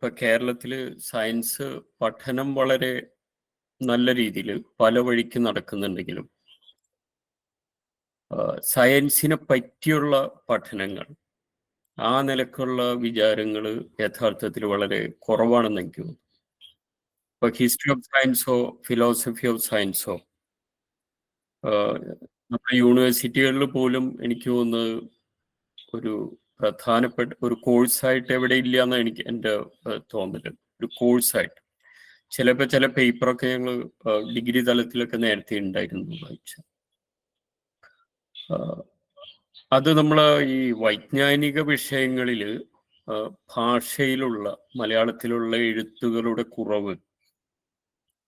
ഇപ്പൊ കേരളത്തില് സയൻസ് പഠനം വളരെ നല്ല രീതിയിൽ പല വഴിക്ക് നടക്കുന്നുണ്ടെങ്കിലും സയൻസിനെ പറ്റിയുള്ള പഠനങ്ങൾ ആ നിലക്കുള്ള വിചാരങ്ങൾ യഥാർത്ഥത്തിൽ വളരെ കുറവാണെന്ന് എനിക്ക് തോന്നുന്നു. ഇപ്പൊ ഹിസ്റ്ററി ഓഫ് സയൻസോ ഫിലോസഫി ഓഫ് സയൻസോ നമ്മുടെ യൂണിവേഴ്സിറ്റികളിൽ പോലും എനിക്ക് തോന്നുന്നത് ഒരു പ്രധാനപ്പെട്ട ഒരു കോഴ്സായിട്ട് എവിടെ ഇല്ല എന്നാണ് എനിക്ക് എൻ്റെ തോന്നല്. ഒരു കോഴ്സായിട്ട് ചിലപ്പോൾ ചില പേപ്പറൊക്കെ ഞങ്ങൾ ഡിഗ്രി തലത്തിലൊക്കെ നേരത്തെ ഉണ്ടായിരുന്നു വായിച്ചു. അത് നമ്മൾ ഈ വൈജ്ഞാനിക വിഷയങ്ങളിൽ ഭാഷയിലുള്ള മലയാളത്തിലുള്ള എഴുത്തുകളുടെ കുറവ്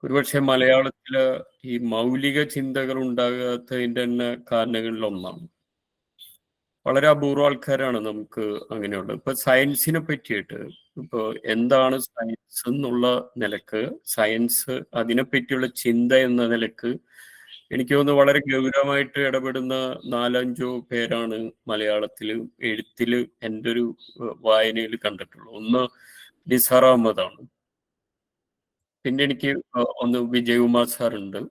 ഒരുപക്ഷെ മലയാളത്തില് ഈ മൗലിക ചിന്തകൾ ഉണ്ടാകാത്തതിൻ്റെ തന്നെ കാരണങ്ങളിൽ ഒന്നാണ്. വളരെ അപൂർവ ആൾക്കാരാണ് നമുക്ക് അങ്ങനെയുള്ളത്. ഇപ്പൊ സയൻസിനെ പറ്റിയിട്ട് ഇപ്പൊ എന്താണ് സയൻസ് എന്നുള്ള നിലക്ക്, സയൻസ് അതിനെ പറ്റിയുള്ള ചിന്ത എന്ന നിലക്ക് എനിക്ക് തോന്നുന്നു വളരെ ഗൗരവമായിട്ട് ഇടപെടുന്ന 4-5 പേരാണ് മലയാളത്തിൽ എഴുത്തിൽ എൻ്റെ ഒരു വായനയിൽ കണ്ടിട്ടുള്ളത്. ഒന്ന് നിസാർ അഹമ്മദാണ്. പിന്നെ എനിക്ക് ഒന്ന് വിജയകുമാർ സാറുണ്ട്.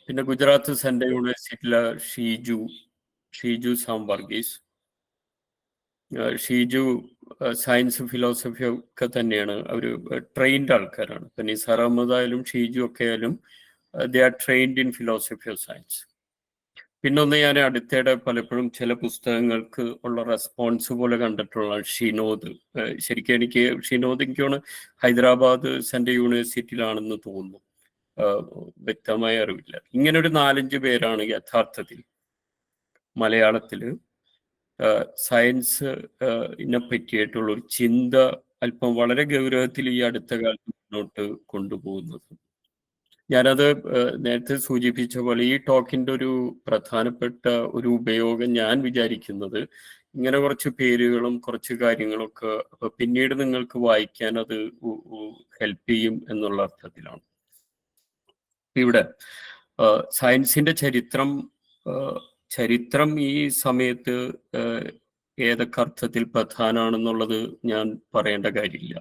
പിന്നെ ഗുജറാത്ത് സെൻട്രൽ യൂണിവേഴ്സിറ്റിയിലെ Sheeju Sam Varghese. Sheeju science philosophy ഒക്കെ തന്നെയാണ്. അവർ ട്രെയിൻഡ് ആൾക്കാരാണ്. ഇപ്പൊ നിസാർ അഹമ്മദ് ആയാലും ഷീജു ഒക്കെ ആയാലും they are trained in philosophy of science. പിന്നൊന്ന് ഞാൻ അടുത്തിടെ പലപ്പോഴും ചില പുസ്തകങ്ങൾക്ക് ഉള്ള റെസ്പോൺസ് പോലെ കണ്ടിട്ടുള്ള ഷിനോദ്. ശരിക്കും എനിക്ക് ഷിനോദ് എനിക്കാണ് ഹൈദരാബാദ് സെൻട്രൽ യൂണിവേഴ്സിറ്റിയിലാണെന്ന് തോന്നുന്നു, വ്യക്തമായ അറിവില്ല. ഇങ്ങനെ ഒരു 4-5 പേരാണ് യഥാർത്ഥത്തിൽ മലയാളത്തില് സയൻസ് ഇതിനെ പറ്റിയിട്ടുള്ള ഒരു ചിന്ത അല്പം വളരെ ഗൗരവത്തിൽ ഈ അടുത്ത കാലത്ത് മുന്നോട്ട് കൊണ്ടുപോകുന്നത്. ഞാനത് നേരത്തെ സൂചിപ്പിച്ച പോലെ ഈ ടോക്കിന്റെ ഒരു പ്രധാനപ്പെട്ട ഒരു ഉപയോഗം ഞാൻ വിചാരിക്കുന്നത് ഇങ്ങനെ കുറച്ച് പേരുകളും കുറച്ച് കാര്യങ്ങളൊക്കെ പിന്നീട് നിങ്ങൾക്ക് വായിക്കാൻ അത് ഹെൽപ്പ് ചെയ്യും എന്നുള്ള അർത്ഥത്തിലാണ്. ഇവിടെ സയൻസിന്റെ ചരിത്രം ഈ സമയത്ത് ഏതൊക്കെ അർത്ഥത്തിൽ പ്രധാനമാണെന്നുള്ളത് ഞാൻ പറയേണ്ട കാര്യമില്ല.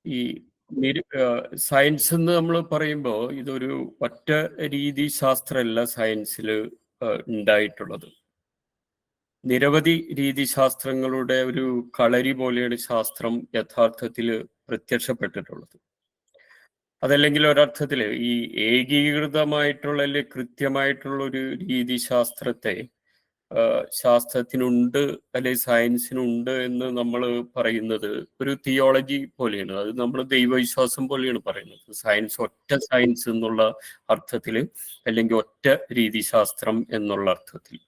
ഈ സയൻസ് എന്ന് നമ്മൾ പറയുമ്പോൾ ഇതൊരു ഒറ്റ രീതി ശാസ്ത്രമല്ല സയൻസിൽ ഉണ്ടായിട്ടുള്ളത്. നിരവധി രീതിശാസ്ത്രങ്ങളുടെ ഒരു കളരി പോലെയാണ് ശാസ്ത്രം യഥാർത്ഥത്തിൽ പ്രത്യക്ഷപ്പെട്ടിട്ടുള്ളത്. അതല്ലെങ്കിൽ ഒരർത്ഥത്തിൽ ഈ ഏകീകൃതമായിട്ടുള്ള അല്ലെങ്കിൽ കൃത്യമായിട്ടുള്ള ഒരു രീതിശാസ്ത്രത്തെ ശാസ്ത്രത്തിനുണ്ട് അല്ലെങ്കിൽ സയൻസിനുണ്ട് എന്ന് നമ്മൾ പറയുന്നത് ഒരു തിയോളജി പോലെയാണ്. അത് നമ്മൾ ദൈവവിശ്വാസം പോലെയാണ് പറയുന്നത്. സയൻസ് ഒറ്റ സയൻസ് എന്നുള്ള അർത്ഥത്തിൽ അല്ലെങ്കിൽ ഒറ്റ രീതിശാസ്ത്രം എന്നുള്ള അർത്ഥത്തിൽ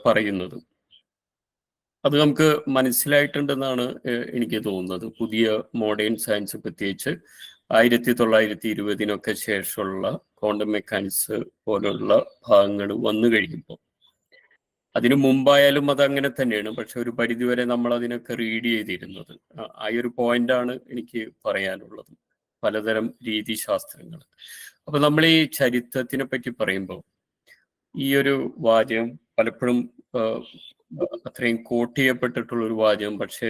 പറയുന്നത്. അത് നമുക്ക് മനസ്സിലായിട്ടുണ്ടെന്നാണ് എനിക്ക് തോന്നുന്നത്. പുതിയ മോഡേൺ സയൻസ് പ്രത്യേകിച്ച് 1920 ശേഷമുള്ള ക്വാണ്ടം മെക്കാനിക്സ് പോലുള്ള ഭാഗങ്ങൾ വന്നു കഴിയുമ്പോൾ, അതിനു മുമ്പായാലും അത് അങ്ങനെ തന്നെയാണ്. പക്ഷെ ഒരു പരിധിവരെ നമ്മൾ അതിനൊക്കെ റീഡ് ചെയ്തിരുന്നത്. ആ ഒരു പോയിന്റാണ് എനിക്ക് പറയാനുള്ളത്. പലതരം രീതിശാസ്ത്രങ്ങൾ. അപ്പൊ നമ്മൾ ഈ ചരിത്രത്തിനെ പറ്റി പറയുമ്പോൾ ഈ ഒരു വാചകം പലപ്പോഴും അത്രയും കോട്ട് ചെയ്യപ്പെട്ടിട്ടുള്ള ഒരു വാചകം, പക്ഷേ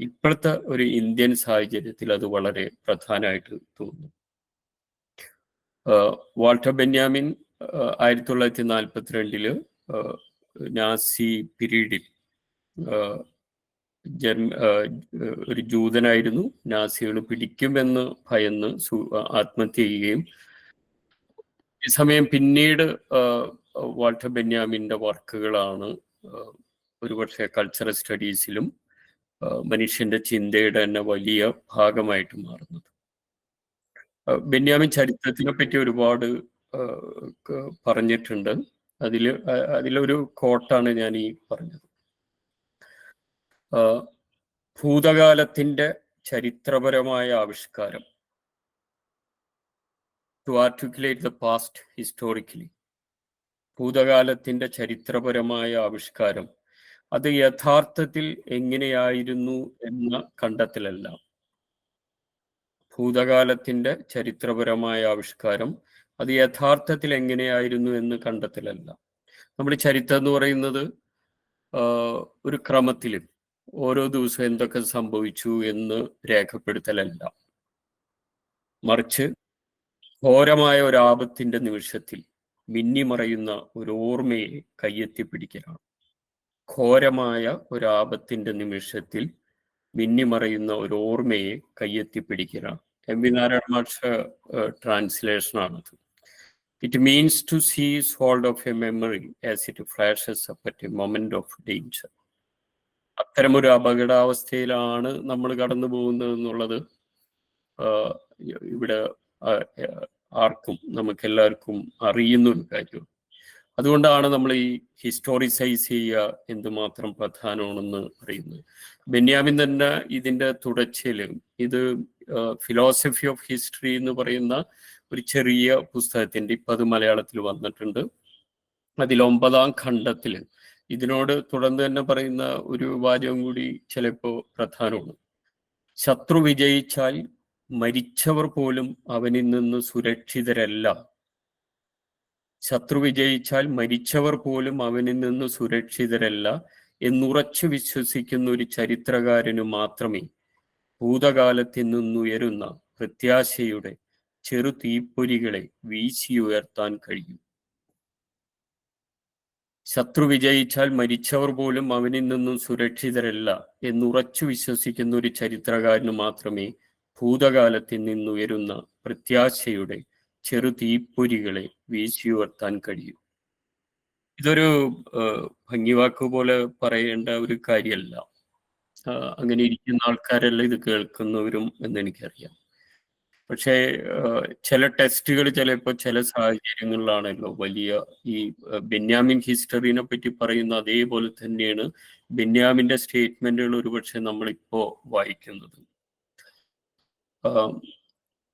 ഇപ്പോഴത്തെ ഒരു ഇന്ത്യൻ സാഹചര്യത്തിൽ അത് വളരെ പ്രധാനമായിട്ട് തോന്നുന്നു. വാൾട്ടർ ബെന്യാമിൻ 1942 നാസി പീരീഡിൽ ഒരു ജൂതനായിരുന്നു. നാസികൾ പിടിക്കുമെന്ന് ഭയന്ന് ആത്മഹത്യ ചെയ്യുകയും ഈ സമയം പിന്നീട് വാൾട്ടർ ബെന്യാമിൻ്റെ വർക്കുകളാണ് ഒരുപക്ഷെ കൾച്ചറൽ സ്റ്റഡീസിലും മനുഷ്യന്റെ ചിന്തയുടെ തന്നെ വലിയ ഭാഗമായിട്ട് മാറുന്നത്. ബെന്യാമിൻ ചരിത്രത്തിനെ പറ്റി ഒരുപാട് പറഞ്ഞിട്ടുണ്ട്. അതിലൊരു കോട്ടാണ് ഞാൻ ഈ പറഞ്ഞത്. ഭൂതകാലത്തിന്റെ ചരിത്രപരമായ ആവിഷ്കാരം, to articulate the past historically. ഭൂതകാലത്തിന്റെ ചരിത്രപരമായ ആവിഷ്കാരം അത് യഥാർത്ഥത്തിൽ എങ്ങനെയായിരുന്നു എന്ന കണ്ടെത്തലല്ല. ഭൂതകാലത്തിന്റെ ചരിത്രപരമായ ആവിഷ്കാരം അത് യഥാർത്ഥത്തിൽ എങ്ങനെയായിരുന്നു എന്ന് കണ്ടെത്തലല്ല. നമ്മുടെ ചരിത്രം എന്ന് പറയുന്നത് ഒരു ക്രമത്തിൽ ഓരോ ദിവസവും എന്തൊക്കെ സംഭവിച്ചു എന്ന് രേഖപ്പെടുത്തലല്ല, മറിച്ച് ഘോരമായ ഒരു ആപത്തിന്റെ നിമിഷത്തിൽ മിന്നിമറയുന്ന ഒരു ഓർമ്മയെ കയ്യെത്തിപ്പിടിക്കലാണ്. ഘോരമായ ഒരു ആപത്തിന്റെ നിമിഷത്തിൽ മിന്നിമറയുന്ന ഒരു ഓർമ്മയെ കയ്യെത്തിപ്പിടിക്കലാണ്. എം വി നാരായണ മാഷ് ട്രാൻസ്ലേഷനാണത്. ഇറ്റ് മീൻസ് ടു സീസ് hold of A memory as it flashes up at A moment of danger. അത്തരമൊരു അപകടാവസ്ഥയിലാണ് നമ്മൾ കടന്നു പോകുന്നത് എന്നുള്ളത് ഇവിടെ ആർക്കും നമുക്കെല്ലാവർക്കും അറിയുന്ന ഒരു കാര്യം. അതുകൊണ്ടാണ് നമ്മൾ ഈ ഹിസ്റ്റോറിസൈസ് ചെയ്യുക എന്തുമാത്രം പ്രധാനമാണെന്ന് അറിയുന്നത്. ബെന്യാമിൻ തന്നെ ഇതിൻ്റെ തുടർച്ചയിൽ ഇത് ഫിലോസഫി ഓഫ് ഹിസ്റ്ററി എന്ന് പറയുന്ന ഒരു ചെറിയ പുസ്തകത്തിൻ്റെ, ഇപ്പം അത് മലയാളത്തിൽ വന്നിട്ടുണ്ട്, അതിൽ 9ാം ഖണ്ഡത്തിൽ ഇതിനോട് തുടർന്ന് തന്നെ പറയുന്ന ഒരു വാചകം കൂടി ചിലപ്പോൾ പ്രധാനമാണ്. ശത്രു വിജയിച്ചാൽ മരിച്ചവർ പോലും അവനിൽ നിന്ന് സുരക്ഷിതരല്ല. ശത്രു വിജയിച്ചാൽ മരിച്ചവർ പോലും അവനിൽ നിന്ന് സുരക്ഷിതരല്ല എന്നുറച്ചു വിശ്വസിക്കുന്ന ഒരു ചരിത്രകാരനു മാത്രമേ ഭൂതകാലത്തിൽ നിന്നുയരുന്ന പ്രത്യാശയുടെ ചെറു തീപ്പൊരികളെ വീശിയുയർത്താൻ കഴിയൂ. ശത്രു വിജയിച്ചാൽ മരിച്ചവർ പോലും അവനിൽ നിന്നും സുരക്ഷിതരല്ല എന്നുറച്ചു വിശ്വസിക്കുന്ന ഒരു ചരിത്രകാരന് മാത്രമേ ഭൂതകാലത്തിൽ നിന്നുയരുന്ന പ്രത്യാശയുടെ ചെറു തീപ്പൊരികളെ വീശിയുയർത്താൻ കഴിയൂ. ഇതൊരു ഭംഗിവാക്ക് പോലെ പറയേണ്ട ഒരു കാര്യമല്ല. അങ്ങനെ ഇരിക്കുന്ന ആൾക്കാരല്ല ഇത് കേൾക്കുന്നവരും എന്ന് എനിക്കറിയാം. പക്ഷേ ചില ടെസ്റ്റുകൾ ചിലപ്പോൾ ചില സാഹചര്യങ്ങളിലാണല്ലോ വലിയ ഈ ബെന്യാമിൻ ഹിസ്റ്ററിനെ പറ്റി പറയുന്ന അതേപോലെ തന്നെയാണ് ബെന്യാമിൻ്റെ സ്റ്റേറ്റ്മെന്റുകൾ ഒരുപക്ഷെ നമ്മളിപ്പോൾ വായിക്കുന്നത്.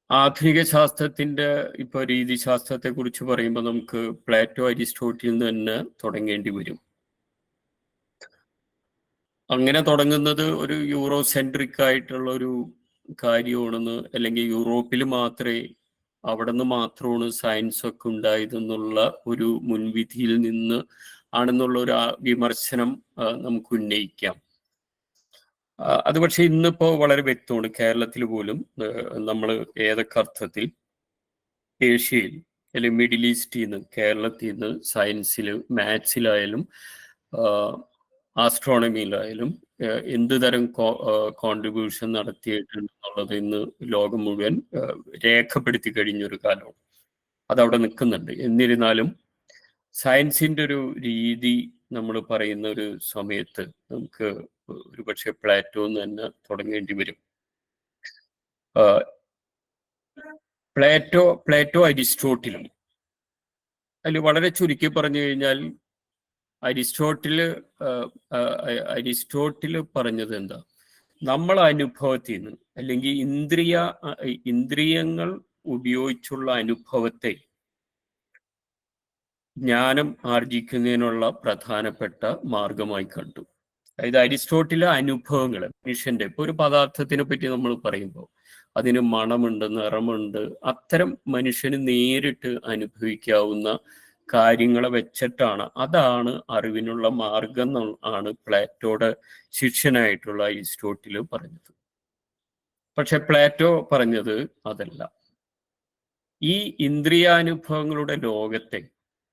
ആധുനിക ശാസ്ത്രത്തിന്റെ ഇപ്പോൾ രീതിശാസ്ത്രത്തെ കുറിച്ച് പറയുമ്പോൾ നമുക്ക് പ്ലേറ്റോ, അരിസ്റ്റോട്ടിൽ നിന്ന് തന്നെ തുടങ്ങേണ്ടി വരും. അങ്ങനെ തുടങ്ങുന്നത് ഒരു യൂറോ സെൻട്രിക് ആയിട്ടുള്ള ഒരു കാര്യമാണെന്ന്, അല്ലെങ്കിൽ യൂറോപ്പിൽ മാത്രമേ, അവിടെ നിന്ന് മാത്രമാണ് സയൻസ് ഒക്കെ ഉണ്ടായതെന്നുള്ള ഒരു മുൻവിധിയിൽ നിന്ന് ആണെന്നുള്ള ഒരു വിമർശനം നമുക്ക് ഉന്നയിക്കാം. അത് പക്ഷെ ഇന്നിപ്പോൾ വളരെ വ്യക്തമാണ്. കേരളത്തിൽ പോലും നമ്മൾ ഏതൊക്കെ അർത്ഥത്തിൽ ഏഷ്യയിൽ അല്ലെങ്കിൽ മിഡിൽ ഈസ്റ്റിൽ നിന്ന്, കേരളത്തിൽ നിന്ന് സയൻസിൽ, മാത്സിലായാലും ആസ്ട്രോണമിയിലായാലും എന്ത് തരം കോൺട്രിബ്യൂഷൻ നടത്തിയിട്ടുണ്ടെന്നുള്ളത് ഇന്ന് ലോകം മുഴുവൻ രേഖപ്പെടുത്തി കഴിഞ്ഞൊരു കാലമാണ്. അതവിടെ നിൽക്കുന്നുണ്ട്. എന്നിരുന്നാലും സയൻസിൻ്റെ ഒരു രീതി നമ്മൾ പറയുന്ന ഒരു സമയത്ത് നമുക്ക് ഒരുപക്ഷെ പ്ലേറ്റോന്ന് തന്നെ തുടങ്ങേണ്ടി വരും. പ്ലേറ്റോ അരിസ്റ്റോട്ടിലും, അതിൽ വളരെ ചുരുക്കി പറഞ്ഞു കഴിഞ്ഞാൽ അരിസ്റ്റോട്ടിൽ പറഞ്ഞത് എന്താ, നമ്മളെ അനുഭവത്തിൽ നിന്ന് അല്ലെങ്കിൽ ഇന്ദ്രിയങ്ങൾ ഉപയോഗിച്ചുള്ള അനുഭവത്തെ ജ്ഞാനം ആർജിക്കുന്നതിനുള്ള പ്രധാനപ്പെട്ട മാർഗമായി കണ്ടു. അതായത് അരിസ്റ്റോട്ടിലെ അനുഭവങ്ങൾ, മനുഷ്യന്റെ ഇപ്പോൾ ഒരു പദാർത്ഥത്തിനെ പറ്റി നമ്മൾ പറയുമ്പോൾ അതിന് മണമുണ്ട്, നിറമുണ്ട്, അത്തരം മനുഷ്യന് നേരിട്ട് അനുഭവിക്കാവുന്ന കാര്യങ്ങളെ വെച്ചിട്ടാണ്, അതാണ് അറിവിനുള്ള മാർഗം ആണ് പ്ലേറ്റോയുടെ ശിഷ്യനായിട്ടുള്ള അരിസ്റ്റോട്ടിൽ പറഞ്ഞത്. പക്ഷെ പ്ലേറ്റോ പറഞ്ഞത് അതല്ല. ഈ ഇന്ദ്രിയാനുഭവങ്ങളുടെ ലോകത്തെ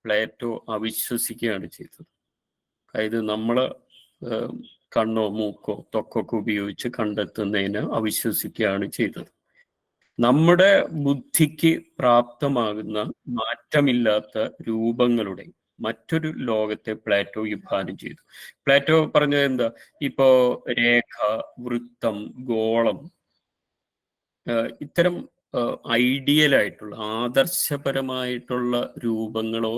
പ്ലേറ്റോ അവിശ്വസിക്കുകയാണ് ചെയ്തത്. അതായത് നമ്മൾ കണ്ണോ മൂക്കോ ത്വക്കൊക്കെ ഉപയോഗിച്ച് കണ്ടെത്തുന്നതിന് അവിശ്വസിക്കുകയാണ് ചെയ്തത്. നമ്മുടെ ബുദ്ധിക്ക് പ്രാപ്തമാകുന്ന മാറ്റമില്ലാത്ത രൂപങ്ങളുടെ മറ്റൊരു ലോകത്തെ പ്ലേറ്റോ വിഭാവനം ചെയ്തു. പ്ലേറ്റോ പറഞ്ഞത് എന്താ, ഇപ്പോ രേഖ, വൃത്തം, ഗോളം, ഇത്തരം ഐഡിയലായിട്ടുള്ള ആദർശപരമായിട്ടുള്ള രൂപങ്ങളോ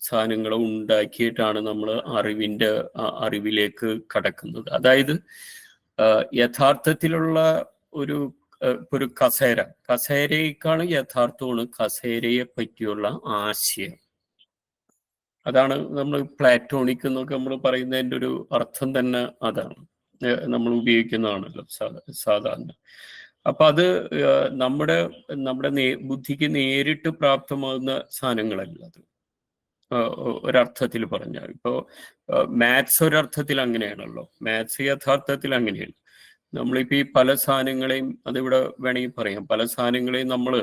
സാധനങ്ങളോ ഉണ്ടാക്കിയിട്ടാണ് നമ്മൾ അറിവിലേക്ക് കടക്കുന്നത്. അതായത് യഥാർത്ഥത്തിലുള്ള ഒരു കസേരയേക്കാണ് യഥാർത്ഥമാണ് കസേരയെ പറ്റിയുള്ള ആശയം. അതാണ് നമ്മൾ പ്ലാറ്റോണിക് എന്നൊക്കെ നമ്മൾ പറയുന്നതിൻ്റെ ഒരു അർത്ഥം തന്നെ അതാണ്, നമ്മൾ ഉപയോഗിക്കുന്നതാണല്ലോ സാധാരണ. അപ്പൊ അത് നമ്മുടെ ബുദ്ധിക്ക് നേരിട്ട് പ്രാപ്തമാകുന്ന സാധനങ്ങളല്ല അത്. ഒരർത്ഥത്തിൽ പറഞ്ഞാൽ. ഇപ്പോൾ മാത്സ് ഒരർത്ഥത്തിൽ അങ്ങനെയാണല്ലോ, മാത്സ് യഥാർത്ഥത്തിൽ അങ്ങനെയാണ്. നമ്മളിപ്പോൾ ഈ പല സാധനങ്ങളെയും, അതിവിടെ വേണമെങ്കിൽ പറയാം, പല സാധനങ്ങളെയും നമ്മൾ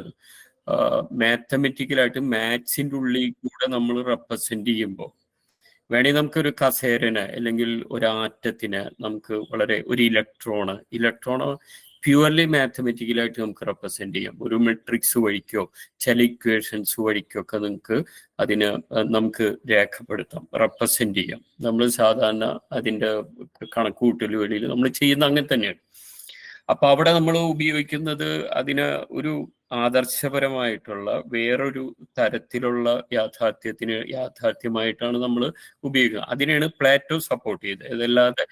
മാത്തമെറ്റിക്കലായിട്ട് മാത്സിൻ്റെ ഉള്ളിൽ കൂടെ നമ്മൾ റെപ്രസെന്റ് ചെയ്യുമ്പോൾ, വേണമെങ്കിൽ നമുക്കൊരു കസേരനെ അല്ലെങ്കിൽ ഒരു ആറ്റത്തിനെ നമുക്ക് വളരെ, ഒരു ഇലക്ട്രോണ് പ്യുവർലി മാത്തമെറ്റിക്കലായിട്ട് നമുക്ക് റെപ്രസെന്റ് ചെയ്യാം. ഒരു മെട്രിക്സ് വഴിക്കോ ചില ഇക്വേഷൻസ് വഴിക്കോ ഒക്കെ നിങ്ങൾക്ക് അതിന് നമുക്ക് രേഖപ്പെടുത്താം, റെപ്രസെന്റ് ചെയ്യാം. നമ്മൾ സാധാരണ അതിൻ്റെ കണക്കുകൂട്ടലുകളിൽ നമ്മൾ ചെയ്യുന്ന അങ്ങനെ തന്നെയാണ്. അപ്പൊ അവിടെ നമ്മൾ ഉപയോഗിക്കുന്നത് അതിന് ഒരു ആദർശപരമായിട്ടുള്ള വേറൊരു തരത്തിലുള്ള യാഥാർത്ഥ്യമായിട്ടാണ് നമ്മൾ ഉപയോഗിക്കുന്നത്. അതിനെയാണ് പ്ലാറ്റോ സപ്പോർട്ട് ചെയ്തത്. അതല്ലാതെ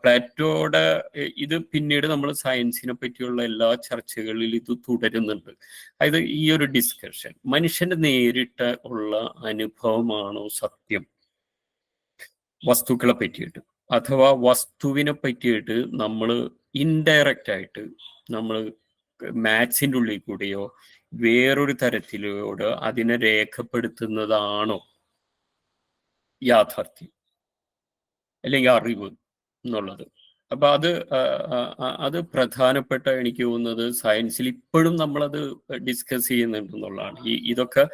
പ്ലാറ്റോയുടെ ഇത് പിന്നീട് നമ്മൾ സയൻസിനെ പറ്റിയുള്ള എല്ലാ ചർച്ചകളിൽ ഇത് തുടരുന്നുണ്ട്. അതായത് ഈ ഒരു ഡിസ്കഷൻ മനുഷ്യന്റെ നേരിട്ട് ഉള്ള അനുഭവമാണോ സത്യം വസ്തുക്കളെ പറ്റിയിട്ട്, അഥവാ വസ്തുവിനെ പറ്റിയിട്ട് നമ്മൾ ഇൻഡയറക്റ്റ് ആയിട്ട് നമ്മൾ മാത്സിൻ്റെ ഉള്ളിൽ കൂടെയോ വേറൊരു തരത്തിലൂടെ അതിനെ രേഖപ്പെടുത്തുന്നതാണോ യാഥാർത്ഥ്യം അല്ലെങ്കിൽ അറിവ് എന്നുള്ളത്. അപ്പൊ അത് പ്രധാനപ്പെട്ട, എനിക്ക് തോന്നുന്നത് സയൻസിൽ ഇപ്പോഴും നമ്മളത് ഡിസ്കസ് ചെയ്യുന്നുണ്ടെന്നുള്ളതാണ്. ഇതൊക്കെ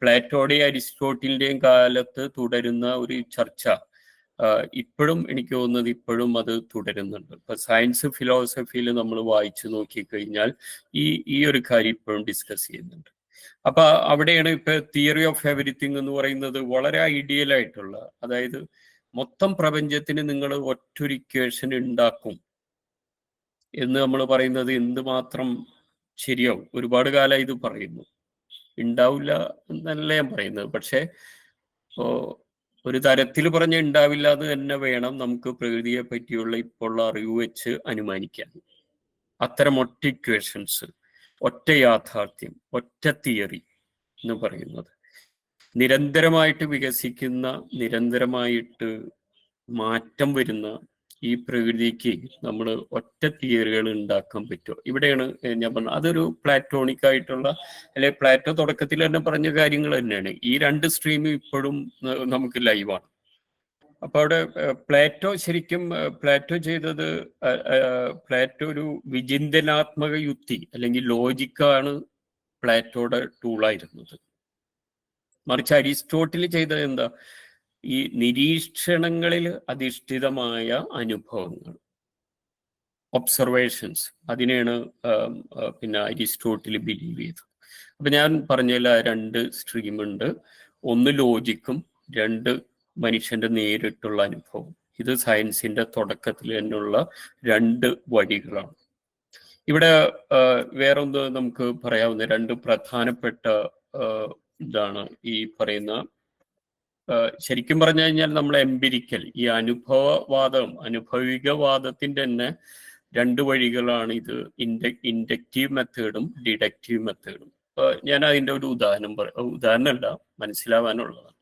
പ്ലാറ്റോയുടെയും അരിസ്റ്റോട്ടിലിന്റെയും കാലത്ത് തുടരുന്ന ഒരു ചർച്ച ഇപ്പോഴും എനിക്ക് തോന്നുന്നത് ഇപ്പോഴും അത് തുടരുന്നുണ്ട്. ഇപ്പൊ സയൻസ് ഫിലോസഫിയിൽ നമ്മൾ വായിച്ചു നോക്കിക്കഴിഞ്ഞാൽ ഈ ഒരു കാര്യം ഇപ്പോഴും ഡിസ്കസ് ചെയ്യുന്നുണ്ട്. അപ്പൊ അവിടെയാണ് ഇപ്പൊ തിയറി ഓഫ് എവരിത്തിങ് എന്ന് പറയുന്നത് വളരെ ഐഡിയൽ ആയിട്ടുള്ള, അതായത് മൊത്തം പ്രപഞ്ചത്തിന് നിങ്ങൾ ഒറ്റൊരു ഇക്വേഷൻ ഉണ്ടാക്കും എന്ന് നമ്മൾ പറയുന്നത് എന്തുമാത്രം ശരിയാവും. ഒരുപാട് കാലം ഇത് പറയുന്നു, ഉണ്ടാവില്ല എന്നല്ല ഞാൻ പറയുന്നത്. പക്ഷെ ഒരു തരത്തിൽ പറഞ്ഞ ഉണ്ടാവില്ല എന്ന് തന്നെ വേണം നമുക്ക് പ്രകൃതിയെ പറ്റിയുള്ള ഇപ്പോഴുള്ള അറിവ് വെച്ച് അനുമാനിക്കാൻ. അത്തരം ഒറ്റ ഇക്വേഷൻസ്, ഒറ്റ യാഥാർത്ഥ്യം, ഒറ്റ തിയറി എന്ന് പറയുന്നത് നിരന്തരമായിട്ട് വികസിക്കുന്ന, നിരന്തരമായിട്ട് മാറ്റം വരുന്ന ഈ പ്രകൃതിക്ക് നമ്മൾ ഒറ്റ തിയറികൾ ഉണ്ടാക്കാൻ പറ്റുമോ? ഇവിടെയാണ് ഞാൻ പറഞ്ഞത് അതൊരു പ്ലാറ്റോണിക് ആയിട്ടുള്ള, അല്ലെ പ്ലാറ്റോ തുടക്കത്തിൽ തന്നെ പറഞ്ഞ കാര്യങ്ങൾ തന്നെയാണ്. ഈ രണ്ട് സ്ട്രീമും ഇപ്പോഴും നമുക്ക് ലൈവാണ്. അപ്പൊ അവിടെ പ്ലാറ്റോ ചെയ്തത്, പ്ലാറ്റോ ഒരു വിചിന്തനാത്മക യുക്തി അല്ലെങ്കിൽ ലോജിക്കാണ് പ്ലാറ്റോയുടെ ടൂളായിരുന്നത്. മറിച്ച് അരിസ്റ്റോട്ടിൽ ചെയ്തത് എന്താ? ഈ നിരീക്ഷണങ്ങളിൽ അധിഷ്ഠിതമായ അനുഭവങ്ങൾ, ഒബ്സർവേഷൻസ്, അതിനെയാണ് പിന്നെ അരിസ്റ്റോട്ടിൽ ബിലീവ് ചെയ്തത്. അപ്പൊ ഞാൻ പറഞ്ഞതിൽ രണ്ട് സ്ട്രീമുണ്ട്. ഒന്ന് ലോജിക്കും, രണ്ട് മനുഷ്യന്റെ നേരിട്ടുള്ള അനുഭവം. ഇത് സയൻസിന്റെ തുടക്കത്തിൽ തന്നെയുള്ള രണ്ട് വഴികളാണ്. ഇവിടെ വേറൊന്ന് നമുക്ക് പറയാവുന്ന രണ്ട് പ്രധാനപ്പെട്ട ഇതാണ് ഈ പറയുന്ന, ശരിക്കും പറഞ്ഞു കഴിഞ്ഞാൽ നമ്മൾ എംപിരിക്കൽ, ഈ അനുഭവികവാദത്തിന്റെ തന്നെ രണ്ട് വഴികളാണ് ഇത്. ഇൻഡക്റ്റീവ് മെത്തേഡും ഡിഡക്റ്റീവ് മെത്തേഡും. ഞാൻ അതിൻ്റെ ഒരു ഉദാഹരണമല്ല, മനസ്സിലാവാനുള്ളതാണ്.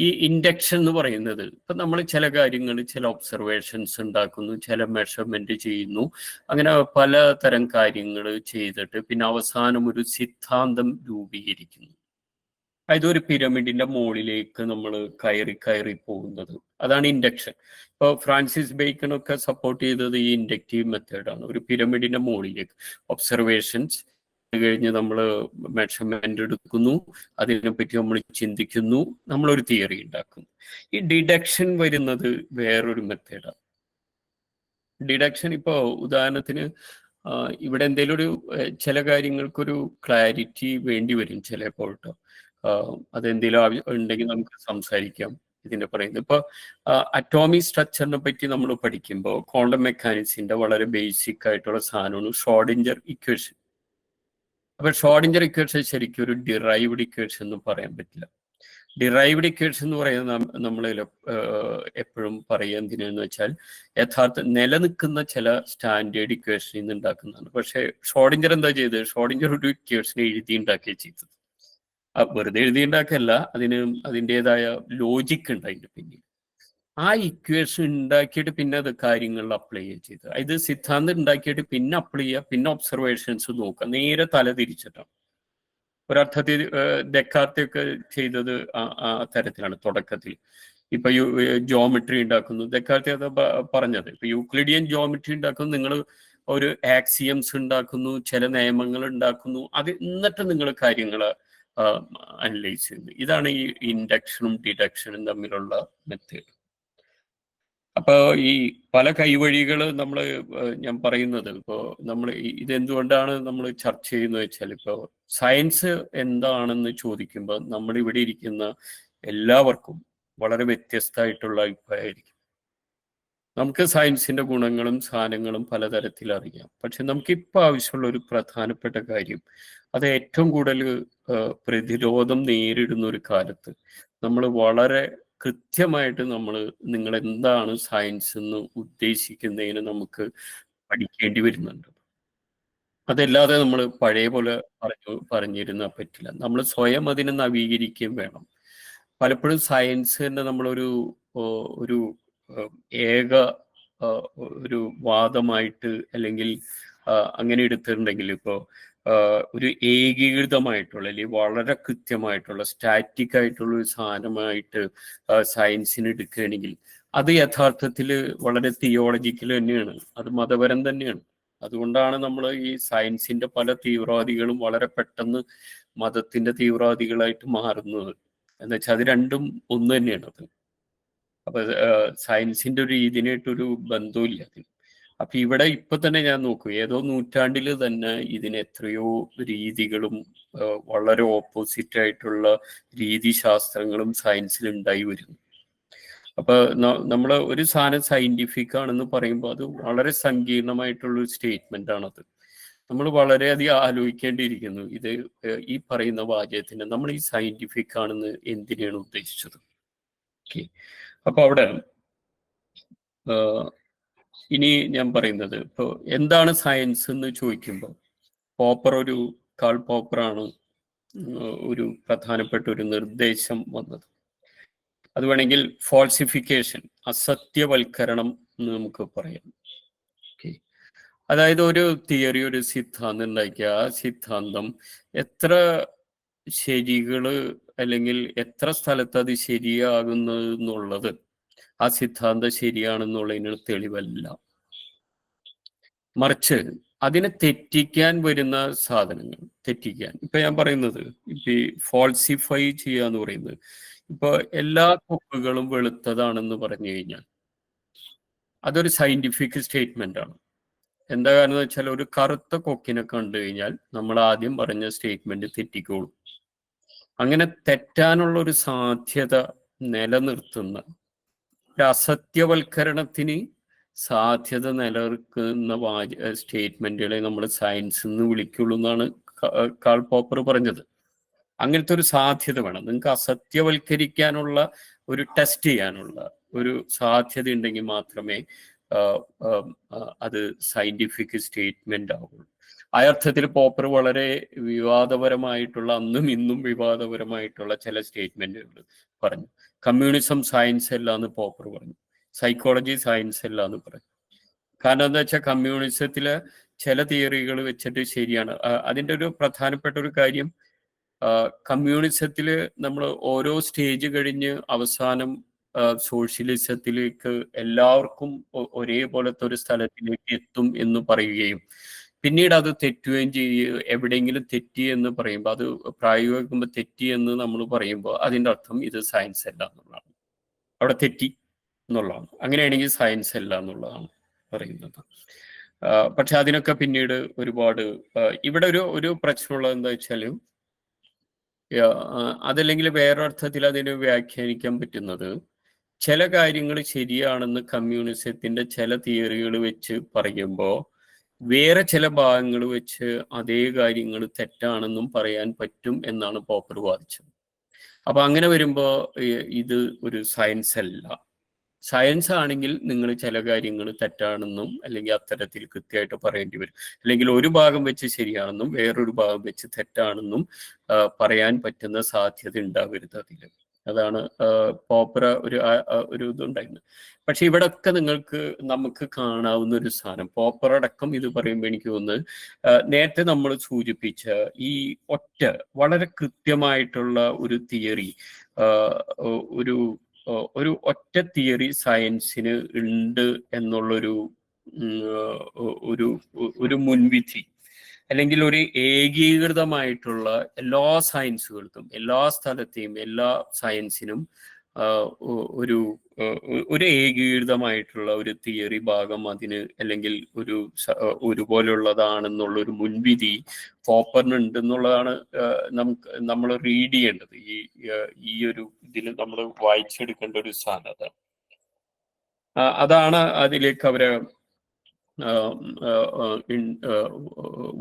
ഈ ഇൻഡക്ഷൻ എന്ന് പറയുന്നത്, ഇപ്പൊ നമ്മൾ ചില കാര്യങ്ങൾ, ചില ഒബ്സർവേഷൻസ് ഉണ്ടാക്കുന്നു, ചില മെഷർമെന്റ് ചെയ്യുന്നു, അങ്ങനെ പലതരം കാര്യങ്ങൾ ചെയ്തിട്ട് പിന്നെ അവസാനം ഒരു സിദ്ധാന്തം രൂപീകരിക്കുന്നു. അതായത് ഒരു പിരമിഡിന്റെ മുകളിലേക്ക് നമ്മൾ കയറി പോകുന്നത്, അതാണ് ഇൻഡക്ഷൻ. ഇപ്പോൾ ഫ്രാൻസിസ് ബേക്കണൊക്കെ സപ്പോർട്ട് ചെയ്തത് ഈ ഇൻഡക്റ്റീവ് മെത്തേഡാണ്. ഒരു പിരമിഡിന്റെ മുകളിലേക്ക് ഒബ്സർവേഷൻസ് കഴിഞ്ഞ് നമ്മൾ മെഷർമെന്റ് എടുക്കുന്നു, അതിനെപ്പറ്റി നമ്മൾ ചിന്തിക്കുന്നു, നമ്മളൊരു തിയറി ഉണ്ടാക്കുന്നു. ഈ ഡിഡക്ഷൻ വരുന്നത് വേറൊരു മെത്തേഡാണ്. ഡിഡക്ഷൻ ഇപ്പോ ഉദാഹരണത്തിന് ഇവിടെ എന്തെങ്കിലും ഒരു ചില കാര്യങ്ങൾക്കൊരു ക്ലാരിറ്റി വേണ്ടി വരും ചിലപ്പോൾ കേട്ടോ. അതെന്തെങ്കിലും ഉണ്ടെങ്കിൽ നമുക്ക് സംസാരിക്കാം ഇതിന്റെ പറയുന്നത്. ഇപ്പൊ അറ്റോമിക് സ്ട്രക്ചറിനെ പറ്റി നമ്മൾ പഠിക്കുമ്പോൾ ക്വാണ്ടം മെക്കാനിക്സിന്റെ വളരെ ബേസിക് ആയിട്ടുള്ള സാധനമാണ് ഷ്രോഡിഞ്ചർ ഇക്വേഷൻ. അപ്പൊ ഷ്രോഡിഞ്ചർ ഇക്വേഷൻ ശരിക്കും ഒരു ഡിറൈവ്ഡ് ഇക്വേഷൻ എന്ന് പറയാൻ പറ്റില്ല. ഡിറൈവ്ഡ് ഇക്വേഷൻ എന്ന് പറയുന്നത് നമ്മൾ എപ്പോഴും പറയുക എന്തിനാന്ന് വെച്ചാൽ യഥാർത്ഥ നിലനിൽക്കുന്ന ചില സ്റ്റാൻഡേർഡ് ഇക്വേഷനിൽ നിന്ന് ഉണ്ടാക്കുന്നതാണ്. പക്ഷെ ഷ്രോഡിഞ്ചർ എന്താ ചെയ്തത്? ഷ്രോഡിഞ്ചർ ഒരു ഇക്വേഷൻ എഴുതി ഉണ്ടാക്കിയ ചെയ്തത്. വെറുതെ എഴുതി ഉണ്ടാക്കല്ല, അതിൻ്റെതായ ലോജിക്ക് ഉണ്ട് അതിന്റെ പിന്നിൽ. ആ ഇക്വേഷൻ ഉണ്ടാക്കിയിട്ട് പിന്നെ അത് കാര്യങ്ങളിൽ അപ്ലൈ ചെയ്ത്, ഇത് സിദ്ധാന്തം ഉണ്ടാക്കിയിട്ട് പിന്നെ അപ്ലൈ ചെയ്യുക, പിന്നെ ഒബ്സർവേഷൻസ് നോക്കുക, നേരെ തല തിരിച്ചിട്ടാണ്. ഒരർത്ഥത്തിൽ ദെക്കാർത്തെ ചെയ്തത് ആ തരത്തിലാണ് തുടക്കത്തിൽ. ഇപ്പൊ ജോമെട്രി ഉണ്ടാക്കുന്നു, ദെക്കാർത്തെ അത് പറഞ്ഞത്. ഇപ്പൊ യൂക്ലിഡിയൻ ജോമെട്രി ഉണ്ടാക്കുന്നു, നിങ്ങൾ ഒരു ആക്സിയംസ് ഉണ്ടാക്കുന്നു, ചില നിയമങ്ങൾ ഉണ്ടാക്കുന്നു, അത് എന്നിട്ട് നിങ്ങൾ കാര്യങ്ങൾ അനലൈസ് ചെയ്യുന്നു. ഇതാണ് ഈ ഇൻഡക്ഷനും ഡിഡക്ഷനും തമ്മിലുള്ള മെത്തേഡ്. അപ്പൊ ഈ പല കൈവഴികൾ നമ്മൾ ഞാൻ പറയുന്നത്, ഇപ്പോൾ നമ്മൾ ഇതെന്തുകൊണ്ടാണ് നമ്മൾ ചർച്ച ചെയ്യുന്നത് വെച്ചാൽ, ഇപ്പോൾ സയൻസ് എന്താണെന്ന് ചോദിക്കുമ്പോൾ നമ്മൾ ഇവിടെ ഇരിക്കുന്ന എല്ലാവർക്കും വളരെ വ്യത്യസ്തമായിട്ടുള്ള അഭിപ്രായമായിരിക്കും. നമുക്ക് സയൻസിന്റെ ഗുണങ്ങളും സാധനങ്ങളും പലതരത്തിൽ അറിയാം. പക്ഷെ നമുക്കിപ്പോൾ ആവശ്യമുള്ള ഒരു പ്രധാനപ്പെട്ട കാര്യം, അത് ഏറ്റവും കൂടുതൽ പ്രതിരോധം നേരിടുന്ന ഒരു കാലത്ത് നമ്മൾ വളരെ കൃത്യമായിട്ട് നിങ്ങൾ എന്താണ് സയൻസ് എന്ന് ഉദ്ദേശിക്കുന്നതിന് നമുക്ക് പഠിക്കേണ്ടി വരുന്നുണ്ട്. അതല്ലാതെ നമ്മൾ പഴയ പോലെ പറഞ്ഞിരുന്നാൽ പറ്റില്ല. നമ്മൾ സ്വയം അതിനെ നവീകരിക്കുകയും വേണം. പലപ്പോഴും സയൻസ് തന്നെ നമ്മളൊരു ഒരു ഏക ഒരു വാദമായിട്ട് അല്ലെങ്കിൽ അങ്ങനെ എടുത്തിട്ടുണ്ടെങ്കിൽ, ഇപ്പോൾ ഒരു ഏകീകൃതമായിട്ടുള്ള അല്ലെങ്കിൽ വളരെ കൃത്യമായിട്ടുള്ള സ്റ്റാറ്റിക് ആയിട്ടുള്ള ഒരു സാധനമായിട്ട് സയൻസിന് എടുക്കുകയാണെങ്കിൽ അത് യഥാർത്ഥത്തിൽ വളരെ തിയോളജിക്കൽ തന്നെയാണ്, അത് മതപരം തന്നെയാണ്. അതുകൊണ്ടാണ് നമ്മൾ ഈ സയൻസിന്റെ പല തീവ്രവാദികളും വളരെ പെട്ടെന്ന് മതത്തിന്റെ തീവ്രവാദികളായിട്ട് മാറുന്നത്. എന്ന് വെച്ചാൽ അത് രണ്ടും ഒന്ന് തന്നെയാണ്. അത് അപ്പൊ സയൻസിന്റെ ഒരു ഇതിനായിട്ടൊരു ബന്ധമില്ല അതിന്. അപ്പൊ ഇവിടെ ഇപ്പൊ തന്നെ ഞാൻ നോക്കൂ, ഏതോ നൂറ്റാണ്ടിൽ തന്നെ ഇതിന് എത്രയോ രീതികളും വളരെ ഓപ്പോസിറ്റ് ആയിട്ടുള്ള രീതിശാസ്ത്രങ്ങളും സയൻസിൽ ഉണ്ടായി വരുന്നു. അപ്പൊ നമ്മൾ ഒരു സാധനം സയന്റിഫിക് ആണെന്ന് പറയുമ്പോൾ അത് വളരെ സങ്കീർണമായിട്ടുള്ളൊരു സ്റ്റേറ്റ്മെന്റ് ആണത്. നമ്മൾ വളരെയധികം ആലോചിക്കേണ്ടിയിരിക്കുന്നു. ഇത് ഈ പറയുന്ന വാചകത്തിന് നമ്മൾ ഈ സയന്റിഫിക് ആണെന്ന് എന്തിനാണ് ഉദ്ദേശിച്ചത്? ഓക്കെ, അപ്പൊ അവിടെ ഇനി ഞാൻ പറയുന്നത്, ഇപ്പോൾ എന്താണ് സയൻസ് എന്ന് ചോദിക്കുമ്പോൾ കാൾ പോപ്പറാണ് ഒരു പ്രധാനപ്പെട്ട ഒരു നിർദ്ദേശം വന്നത്. അത് വേണമെങ്കിൽ ഫോൾസിഫിക്കേഷൻ, അസത്യവൽക്കരണം എന്ന് നമുക്ക് പറയാം. ഓക്കെ, അതായത് ഒരു തിയറി, ഒരു സിദ്ധാന്തം ഉണ്ടാക്കിയ ആ സിദ്ധാന്തം എത്ര ശരികള് അല്ലെങ്കിൽ എത്ര സ്ഥലത്ത് അത് ശരിയാകുന്നത് എന്നുള്ളത് ആ സിദ്ധാന്തം ശരിയാണെന്നുള്ളതിന് തെളിവല്ല. മറിച്ച് അതിനെ തെറ്റിക്കാൻ വരുന്ന സാധനങ്ങൾ, തെറ്റിക്കാൻ, ഇപ്പൊ ഞാൻ പറയുന്നത് ഇപ്പൊ ഈ ഫോൾസിഫൈ ചെയ്യാന്ന് പറയുന്നത്, ഇപ്പൊ എല്ലാ കൊക്കുകളും വെളുത്തതാണെന്ന് പറഞ്ഞു കഴിഞ്ഞാൽ അതൊരു സയന്റിഫിക് സ്റ്റേറ്റ്മെന്റ് ആണ്. എന്താ കാരണം എന്ന് വെച്ചാൽ, ഒരു കറുത്ത കൊക്കിനെ കണ്ടു കഴിഞ്ഞാൽ നമ്മൾ ആദ്യം പറഞ്ഞ സ്റ്റേറ്റ്മെന്റ് തെറ്റിക്കോളും. അങ്ങനെ തെറ്റാനുള്ള ഒരു സാധ്യത നിലനിർത്തുന്ന ഒരു അസത്യവൽക്കരണത്തിന് സാധ്യത നിലനിർത്തുന്ന സ്റ്റേറ്റ്മെന്റുകളെ നമ്മൾ സയൻസ് എന്ന് വിളിക്കുള്ളൂ എന്നാണ് കാൾ പോപ്പർ പറഞ്ഞത്. അങ്ങനത്തെ ഒരു സാധ്യത വേണം. നിങ്ങൾക്ക് അസത്യവൽക്കരിക്കാനുള്ള ഒരു ടെസ്റ്റ് ചെയ്യാനുള്ള ഒരു സാധ്യത ഉണ്ടെങ്കിൽ മാത്രമേ അത് സയന്റിഫിക് സ്റ്റേറ്റ്മെന്റ് ആവുള്ളൂ. ആ അർത്ഥത്തിൽ പോപ്പർ വളരെ വിവാദപരമായിട്ടുള്ള, അന്നും ഇന്നും വിവാദപരമായിട്ടുള്ള ചില സ്റ്റേറ്റ്മെന്റുകൾ പറഞ്ഞു. കമ്മ്യൂണിസം സയൻസ് അല്ല എന്ന് പോപ്പർ പറഞ്ഞു. സൈക്കോളജി സയൻസ് അല്ല എന്ന് പറഞ്ഞു. കാരണം എന്താ വെച്ചാൽ, കമ്മ്യൂണിസത്തിലെ ചില തിയറികൾ വെച്ചിട്ട് ശരിയാണ്. അതിൻ്റെ ഒരു പ്രധാനപ്പെട്ട ഒരു കാര്യം, കമ്മ്യൂണിസത്തിൽ നമ്മൾ ഓരോ സ്റ്റേജ് കഴിഞ്ഞ് അവസാനം സോഷ്യലിസത്തിലേക്ക് എല്ലാവർക്കും ഒരേപോലത്തെ ഒരു സ്ഥലത്തിലേക്ക് എത്തും എന്ന് പറയുകയും പിന്നീട് അത് തെറ്റുകയും ചെയ്യുക, എവിടെയെങ്കിലും തെറ്റി എന്ന് പറയുമ്പോൾ, അത് പ്രായോഗികമാകുമ്പോൾ തെറ്റി എന്ന് നമ്മൾ പറയുമ്പോൾ അതിൻ്റെ അർത്ഥം ഇത് സയൻസ് അല്ല എന്നുള്ളതാണ്. അവിടെ തെറ്റി എന്നുള്ളതാണ്. അങ്ങനെയാണെങ്കിൽ സയൻസ് അല്ല എന്നുള്ളതാണ് പറയുന്നത്. പക്ഷെ അതിനൊക്കെ പിന്നീട് ഒരുപാട് ഇവിടെ ഒരു പ്രശ്നമുള്ളത് എന്താ വെച്ചാൽ, അതല്ലെങ്കിൽ വേറൊരർത്ഥത്തിൽ അതിന് വ്യാഖ്യാനിക്കാൻ പറ്റുന്നത്, ചില കാര്യങ്ങൾ ശരിയാണെന്ന് കമ്മ്യൂണിസത്തിന്റെ ചില തിയറികൾ വെച്ച് പറയുമ്പോൾ വേറെ ചില ഭാഗങ്ങൾ വെച്ച് അതേ കാര്യങ്ങൾ തെറ്റാണെന്നും പറയാൻ പറ്റും എന്നാണ് പോപ്പർ വാദിച്ചത്. അപ്പൊ അങ്ങനെ വരുമ്പോൾ ഇത് ഒരു സയൻസ് അല്ല. സയൻസ് ആണെങ്കിൽ നിങ്ങൾ ചില കാര്യങ്ങൾ തെറ്റാണെന്നും അല്ലെങ്കിൽ അത്തരത്തിൽ കൃത്യമായിട്ട് പറയേണ്ടി വരും. അല്ലെങ്കിൽ ഒരു ഭാഗം വെച്ച് ശരിയാണെന്നും വേറൊരു ഭാഗം വെച്ച് തെറ്റാണെന്നും പറയാൻ പറ്റുന്ന സാധ്യത ഉണ്ടാവരുത് അതിൽ. അതാണ് പോപ്പറ ഒരു ഇതുണ്ടായിരുന്നു. പക്ഷെ ഇവിടെ ഒക്കെ നമുക്ക് കാണാവുന്ന ഒരു സാധനം, പോപ്പർ അടക്കം ഇത് പറയുമ്പോൾ എനിക്ക് തോന്നുന്നത് നേരത്തെ നമ്മൾ സൂചിപ്പിച്ച ഈ വളരെ കൃത്യമായിട്ടുള്ള ഒരു തിയറി, ഒരു ഒരു ഒറ്റ തിയറി സയൻസിന് ഉണ്ട് എന്നുള്ളൊരു ഒരു ഒരു മുൻവിധി, അല്ലെങ്കിൽ ഒരു ഏകീകൃതമായിട്ടുള്ള എല്ലാ സയൻസുകൾക്കും, എല്ലാ സ്ഥലത്തെയും എല്ലാ സയൻസിനും ഒരു ഏകീകൃതമായിട്ടുള്ള ഒരു തിയറി ഭാഗം അതിന്, അല്ലെങ്കിൽ ഒരുപോലെയുള്ളതാണെന്നുള്ള ഒരു മുൻവിധി പോപ്പറിന് ഉണ്ടെന്നുള്ളതാണ് നമ്മൾ റീഡ് ചെയ്യേണ്ടത്. ഈ ഒരു ഇതിൽ നമ്മൾ വായിച്ചെടുക്കേണ്ട ഒരു സാധനത അതാണ് അതിലേക്ക് അവര്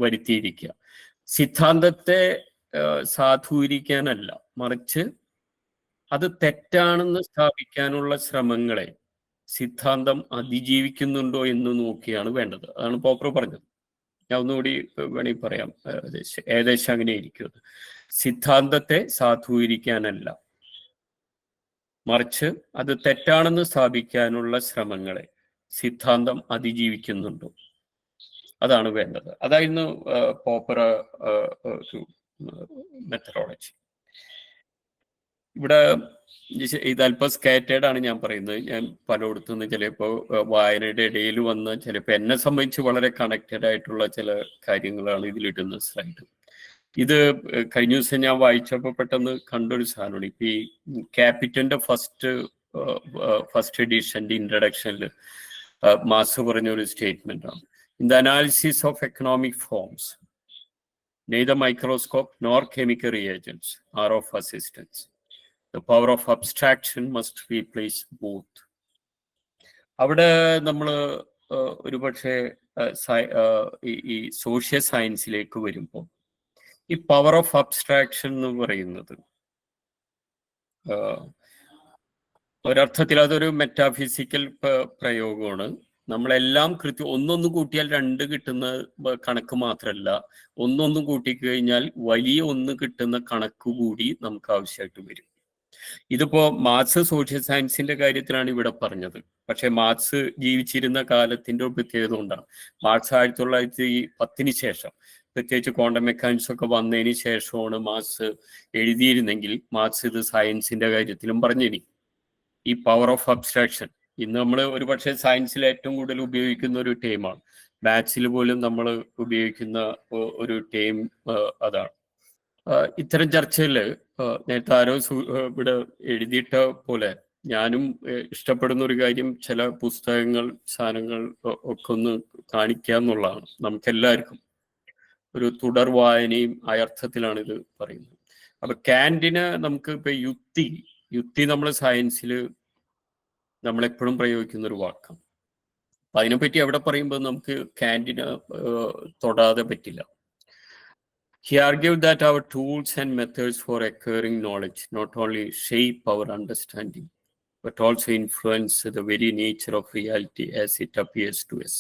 വരുത്തിയിരിക്കുക. സിദ്ധാന്തത്തെ സാധൂകരിക്കാനല്ല, മറിച്ച് അത് തെറ്റാണെന്ന് സ്ഥാപിക്കാനുള്ള ശ്രമങ്ങളെ സിദ്ധാന്തം അതിജീവിക്കുന്നുണ്ടോ എന്ന് നോക്കിയാണ് വേണ്ടത്. അതാണ് പോപ്പർ പറഞ്ഞത്. ഞാൻ ഒന്നുകൂടി വേണമെങ്കിൽ പറയാം, ഏകദേശം അങ്ങനെ ഇരിക്കും. സിദ്ധാന്തത്തെ സാധൂകരിക്കാനല്ല, മറിച്ച് അത് തെറ്റാണെന്ന് സ്ഥാപിക്കാനുള്ള ശ്രമങ്ങളെ സിദ്ധാന്തം അതിജീവിക്കുന്നുണ്ടോ, അതാണ് വേണ്ടത്. അതായിരുന്നു പോപ്പർ ഒരു മെത്തഡോളജി. ഇവിടെ ഇത് അല്പം സ്കാറ്റേഡ് ആണ് ഞാൻ പറയുന്നത്. ഞാൻ പലയിടത്തുനിന്ന് ചിലപ്പോൾ വായനയുടെ ഇടയിൽ വന്ന് ചിലപ്പോൾ എന്നെ സംബന്ധിച്ച് വളരെ കണക്റ്റഡ് ആയിട്ടുള്ള ചില കാര്യങ്ങളാണ് ഇതിലിടുന്ന സ്ലൈഡ്. ഇത് കഴിഞ്ഞ ദിവസം ഞാൻ വായിച്ചപ്പോൾ പെട്ടെന്ന് കണ്ടൊരു സാധനമാണ്. ഇപ്പൊ ഈ ക്യാപിറ്റലിന്റെ ഫസ്റ്റ് എഡിഷന്റെ ഇൻട്രഡക്ഷനിൽ മാസ് പറഞ്ഞ ഒരു സ്റ്റേറ്റ്മെന്റ് ആണ്. In the analysis of economic forms neither microscope nor chemical reagents are of assistance. The power of abstraction must replace both. അവിടെ നമ്മൾ ഒരുപക്ഷെ ഈ സോഷ്യൽ സയൻസിലേക്ക് വരുമ്പോൾ ഈ പവർ ഓഫ് അബ്സ്ട്രാക്ഷൻ എന്ന് പറയുന്നത് ഒരർത്ഥത്തിൽ അതൊരു മെറ്റാഫിസിക്കൽ പ്രയോഗമാണ്. നമ്മളെല്ലാം ഒന്നൊന്ന് കൂട്ടിയാൽ 2 കിട്ടുന്ന കണക്ക് മാത്രമല്ല, ഒന്നൊന്ന് കൂട്ടിക്കഴിഞ്ഞാൽ വലിയ 1 കിട്ടുന്ന കണക്ക് കൂടി നമുക്ക് ആവശ്യമായിട്ട് വരും. ഇതിപ്പോ മാത്സ് സോഷ്യൽ സയൻസിന്റെ കാര്യത്തിലാണ് ഇവിടെ പറഞ്ഞത്. പക്ഷെ മാത്സ് ജീവിച്ചിരുന്ന കാലത്തിന്റെ ഒരു പ്രത്യേകത കൊണ്ടാണ്. മാത്സ് 1910 ശേഷം, പ്രത്യേകിച്ച് ക്വാണ്ടം മെക്കാനിക്സ് ഒക്കെ വന്നതിന് ശേഷമാണ് മാത്സ് എഴുതിയിരുന്നെങ്കിൽ മാത്സ് ഇത് സയൻസിന്റെ കാര്യത്തിലും പറഞ്ഞിനി. ഈ പവർ ഓഫ് അബ്സ്ട്രാക്ഷൻ ഇന്ന് നമ്മൾ ഒരുപക്ഷെ സയൻസിൽ ഏറ്റവും കൂടുതൽ ഉപയോഗിക്കുന്ന ഒരു ടേമാണ്. മാത്സിൽ പോലും നമ്മൾ ഉപയോഗിക്കുന്ന ഒരു ടേം അതാണ്. ഇത്തരം ചർച്ചയിൽ നേരത്തെ ആരോ ഇവിടെ എഴുതിയിട്ട പോലെ ഞാനും ഇഷ്ടപ്പെടുന്ന ഒരു കാര്യം ചില പുസ്തകങ്ങൾ, സാധനങ്ങൾ ഒക്കെ ഒന്ന് കാണിക്കുക എന്നുള്ളതാണ്. നമുക്കെല്ലാവർക്കും ഒരു തുടർ വായനയും അർത്ഥത്തിലാണ് ഇത് പറയുന്നത്. അപ്പൊ കാന്റിന് നമുക്ക് ഇപ്പൊ യുക്തി നമ്മൾ സയൻസിൽ നമ്മളെപ്പോഴും പ്രയോഗിക്കുന്ന ഒരു വാക്കാണ്. അപ്പൊ അതിനെപ്പറ്റി എവിടെ പറയുമ്പോൾ നമുക്ക് കാന്റിന് തൊടാതെ പറ്റില്ല. He argued that our tools and methods for acquiring knowledge not only shape our understanding, but also influence the very nature of reality as it appears to us.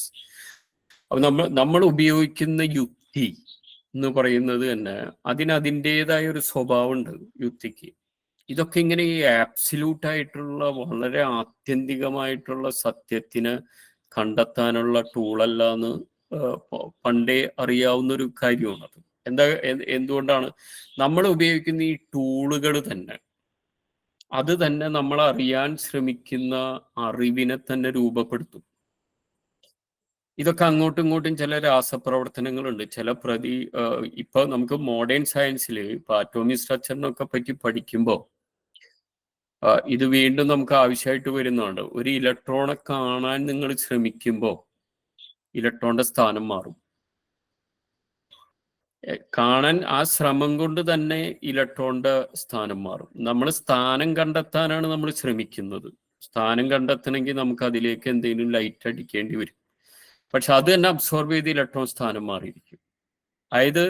അപ്പൊ നമ്മൾ ഉപയോഗിക്കുന്ന യുക്തി എന്ന് പറയുന്നത് തന്നെ അതിൻ്റെതായ ഒരു സ്വഭാവമുണ്ട് യുക്തിക്ക്. ഇതൊക്കെ ഇങ്ങനെ ഈ ആബ്സല്യൂട്ട് ആയിട്ടുള്ള വളരെ ആത്യന്തികമായിട്ടുള്ള സത്യത്തിന് കണ്ടെത്താനുള്ള ടൂളല്ല എന്ന് പണ്ടേ അറിയാവുന്ന ഒരു കാര്യമാണത്. എന്തുകൊണ്ടാണ് നമ്മൾ ഉപയോഗിക്കുന്ന ഈ ടൂളുകൾ തന്നെ അത് തന്നെ നമ്മൾ അറിയാൻ ശ്രമിക്കുന്ന അറിവിനെ തന്നെ രൂപപ്പെടുത്തും. ഇതൊക്കെ അങ്ങോട്ടും ഇങ്ങോട്ടും ചില രാസപ്രവർത്തനങ്ങളുണ്ട്. ഇപ്പൊ നമുക്ക് മോഡേൺ സയൻസിൽ ഇപ്പൊ ആറ്റോമിക് സ്ട്രക്ചറിനൊക്കെ പറ്റി പഠിക്കുമ്പോൾ ഇത് വീണ്ടും നമുക്ക് ആവശ്യമായിട്ട് വരുന്നുണ്ട്. ഒരു ഇലക്ട്രോണെ കാണാൻ നിങ്ങൾ ശ്രമിക്കുമ്പോൾ ഇലക്ട്രോണിന്റെ സ്ഥാനം മാറും. കാണാൻ ആ ശ്രമം കൊണ്ട് തന്നെ ഇലക്ട്രോണിന്റെ സ്ഥാനം മാറും. നമ്മൾ സ്ഥാനം കണ്ടെത്താനാണ് നമ്മൾ ശ്രമിക്കുന്നത്. സ്ഥാനം കണ്ടെത്തണമെങ്കിൽ നമുക്ക് അതിലേക്ക് എന്തെങ്കിലും ലൈറ്റ് അടിക്കേണ്ടി വരും. പക്ഷെ അത് തന്നെ അബ്സോർബ് ചെയ്ത് ഇലക്ട്രോൺ സ്ഥാനം മാറിയിരിക്കും. അതായത്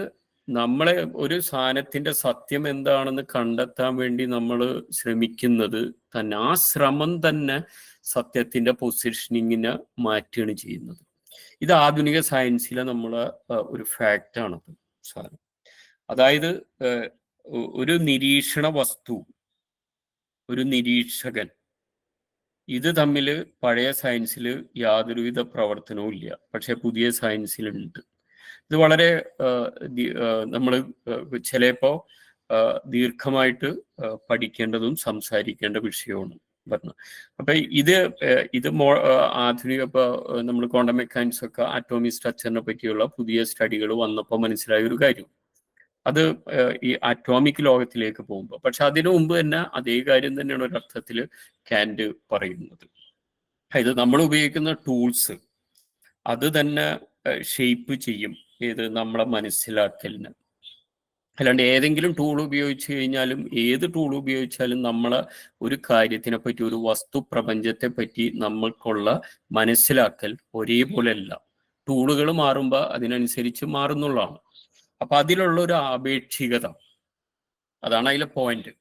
നമ്മളെ ഒരു സാധനത്തിന്റെ സത്യം എന്താണെന്ന് കണ്ടെത്താൻ വേണ്ടി നമ്മൾ ശ്രമിക്കുന്നത് തന്നെ ആ ശ്രമം തന്നെ സത്യത്തിന്റെ പൊസിഷനിങ്ങിനെ മാറ്റുകയാണ് ചെയ്യുന്നത്. ഇത് ആധുനിക സയൻസിലെ നമ്മളെ ഒരു ഫാക്റ്റാണത് സാധനം. അതായത് ഒരു നിരീക്ഷണ വസ്തു ഒരു നിരീക്ഷകൻ, ഇത് തമ്മിൽ പഴയ സയൻസിൽ യാതൊരുവിധ പ്രവർത്തനവും ഇല്ല, പക്ഷെ പുതിയ സയൻസിലുണ്ട്. ഇത് വളരെ നമ്മൾ ചിലപ്പോൾ ദീർഘമായിട്ട് പഠിക്കേണ്ടതും സംസാരിക്കേണ്ട വിഷയമാണ് പറഞ്ഞത്. അപ്പൊ ഇത് ആധുനിക നമ്മൾ ക്വാണ്ടം മെക്കാനിക്സ് ഒക്കെ ആറ്റോമിക് സ്ട്രക്ചറിനെ പറ്റിയുള്ള പുതിയ സ്റ്റഡികൾ വന്നപ്പോൾ മനസ്സിലായ ഒരു കാര്യം, അത് ഈ ആറ്റോമിക് ലോകത്തിലേക്ക് പോകുമ്പോൾ. പക്ഷെ അതിനു മുമ്പ് തന്നെ അതേ കാര്യം തന്നെയാണ് ഒരർത്ഥത്തിൽ കാന്റ് പറയുന്നത്. ഇത് നമ്മൾ ഉപയോഗിക്കുന്ന ടൂൾസ് അത് തന്നെ ഷേപ്പ് ചെയ്യും ഏത് നമ്മളെ മനസ്സിലാക്കലിന്. അല്ലാണ്ട് ഏതെങ്കിലും ടൂൾ ഉപയോഗിച്ച് കഴിഞ്ഞാലും ഏത് ടൂൾ ഉപയോഗിച്ചാലും നമ്മളെ ഒരു കാര്യത്തിനെ പറ്റി, ഒരു വസ്തു പ്രപഞ്ചത്തെ പറ്റി നമ്മൾക്കുള്ള മനസ്സിലാക്കൽ ഒരേപോലെ അല്ല. ടൂളുകൾ മാറുമ്പോൾ അതിനനുസരിച്ച് മാറുന്നുള്ളതാണ്. അപ്പൊ അതിലുള്ള ഒരു ആപേക്ഷികത, അതാണ് അതിലെ പോയിന്റ്.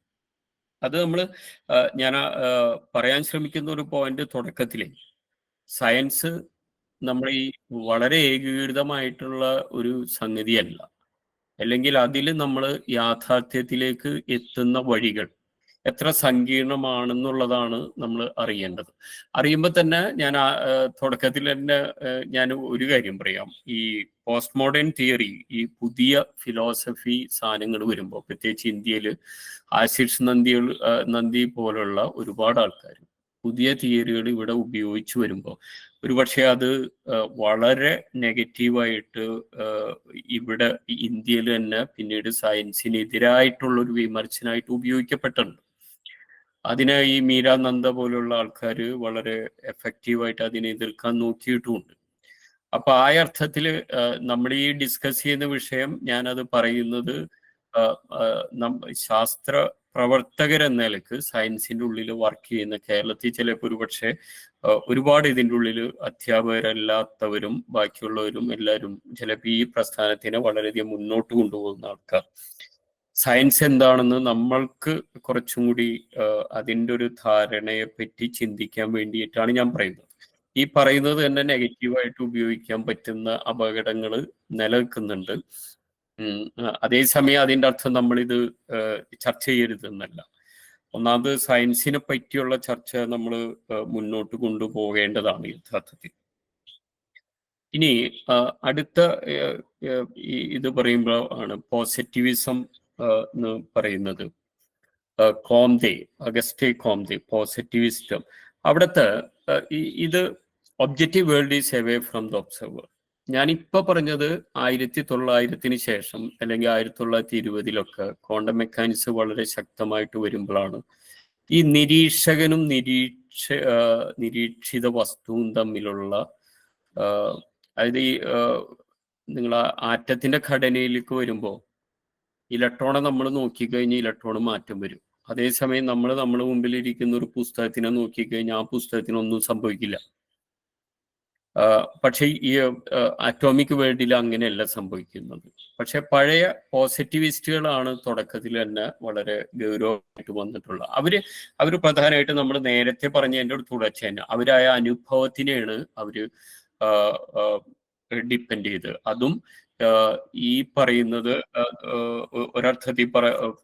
അത് നമ്മൾ ഞാൻ പറയാൻ ശ്രമിക്കുന്ന ഒരു പോയിന്റ് തുടക്കത്തിലേ, സയൻസ് നമ്മൾ ഈ വളരെ ഏകീകൃതമായിട്ടുള്ള ഒരു സംഗതിയല്ല, അല്ലെങ്കിൽ അതിൽ നമ്മൾ യാഥാർത്ഥ്യത്തിലേക്ക് എത്തുന്ന വഴികൾ എത്ര സങ്കീർണമാണെന്നുള്ളതാണ് നമ്മൾ അറിയേണ്ടത്. അറിയുമ്പോൾ തന്നെ ഞാൻ തുടക്കത്തിൽ തന്നെ ഞാൻ ഒരു കാര്യം പറയാം. ഈ പോസ്റ്റ് മോഡേൺ തിയറി, ഈ പുതിയ ഫിലോസഫി സാധനങ്ങൾ വരുമ്പോൾ, പ്രത്യേകിച്ച് ഇന്ത്യയിൽ ആശിഷ് നന്ദി പോലുള്ള ഒരുപാട് ആൾക്കാർ പുതിയ തിയറികൾ ഇവിടെ ഉപയോഗിച്ചു വരുമ്പോൾ ഒരുപക്ഷെ അത് വളരെ നെഗറ്റീവായിട്ട് ഇവിടെ ഇന്ത്യയിൽ തന്നെ പിന്നീട് സയൻസിനെതിരായിട്ടുള്ളൊരു വിമർശനമായിട്ട് ഉപയോഗിക്കപ്പെട്ടിട്ടുണ്ട്. അതിനെ ഈ മീരാനന്ദ പോലുള്ള ആൾക്കാർ വളരെ എഫക്റ്റീവായിട്ട് അതിനെ എതിർക്കാൻ നോക്കിയിട്ടുമുണ്ട്. അപ്പൊ ആ അർത്ഥത്തിൽ നമ്മൾ ഈ ഡിസ്കസ് ചെയ്യുന്ന വിഷയം, ഞാനത് പറയുന്നത് ശാസ്ത്ര പ്രവർത്തകരെന്ന നിലക്ക് സയൻസിന്റെ ഉള്ളിൽ വർക്ക് ചെയ്യുന്ന, കേരളത്തിൽ ചിലപ്പോൾ ഒരുപക്ഷെ ഒരുപാട് ഇതിൻ്റെ ഉള്ളിൽ അധ്യാപകരല്ലാത്തവരും ബാക്കിയുള്ളവരും എല്ലാവരും ചിലപ്പോൾ ഈ പ്രസ്ഥാനത്തിനെ വളരെയധികം മുന്നോട്ട് കൊണ്ടുപോകുന്ന ആൾക്കാർ, സയൻസ് എന്താണെന്ന് നമ്മൾക്ക് കുറച്ചും കൂടി അതിൻ്റെ ഒരു ധാരണയെ പറ്റി ചിന്തിക്കാൻ വേണ്ടിയിട്ടാണ് ഞാൻ പറയുന്നത്. ഈ പറയുന്നത് തന്നെ നെഗറ്റീവായിട്ട് ഉപയോഗിക്കാൻ പറ്റുന്ന അപകടങ്ങൾ നിലനിൽക്കുന്നുണ്ട്. അതേസമയം അതിൻ്റെ അർത്ഥം നമ്മളിത് ചർച്ച ചെയ്യരുതെന്നല്ല. ഒന്നാമത് സയൻസിനെ പറ്റിയുള്ള ചർച്ച നമ്മൾ മുന്നോട്ട് കൊണ്ടുപോകേണ്ടതാണ് യഥാർത്ഥത്തിൽ. ഇനി അടുത്ത ഇത് പറയുമ്പോൾ ആണ് പോസിറ്റിവിസം എന്ന് പറയുന്നത്. അഗസ്റ്റേ കോംതെ പോസിറ്റിവിസ്റ്റം. അവിടുത്തെ ഇത് objective world is away from the observer. ഞാനിപ്പോൾ പറഞ്ഞത് 1900 ശേഷം അല്ലെങ്കിൽ 1920 ക്വാണ്ടം മെക്കാനിക്സ് വളരെ ശക്തമായിട്ട് വരുമ്പോഴാണ് ഈ നിരീക്ഷകനും നിരീക്ഷിത വസ്തുവും തമ്മിലുള്ള, അതായത് ഈ നിങ്ങൾ ആറ്റത്തിന്റെ ഘടനയിലേക്ക് വരുമ്പോൾ ഇലക്ട്രോണെ നമ്മൾ നോക്കിക്കഴിഞ്ഞാൽ ഇലക്ട്രോണ് മാറ്റം വരും. അതേസമയം നമ്മുടെ മുമ്പിൽ ഇരിക്കുന്ന ഒരു പുസ്തകത്തിനെ നോക്കിക്കഴിഞ്ഞാൽ ആ പുസ്തകത്തിനൊന്നും സംഭവിക്കില്ല. പക്ഷെ ഈ അറ്റോമിക് വേൾഡിൽ അങ്ങനെയല്ല സംഭവിക്കുന്നത്. പക്ഷെ പഴയ പോസിറ്റിവിസ്റ്റുകളാണ് തുടക്കത്തിൽ തന്നെ വളരെ ഗൗരവമായിട്ട് വന്നിട്ടുള്ളത്. അവര് പ്രധാനമായിട്ട് നമ്മൾ നേരത്തെ പറഞ്ഞതിൻ്റെ ഒരു തുടർച്ച തന്നെ, അവരായ അനുഭവത്തിനെയാണ് അവര് ഡിപ്പെൻഡ് ചെയ്ത്. അതും ഈ പറയുന്നത് ഒരർത്ഥത്തിൽ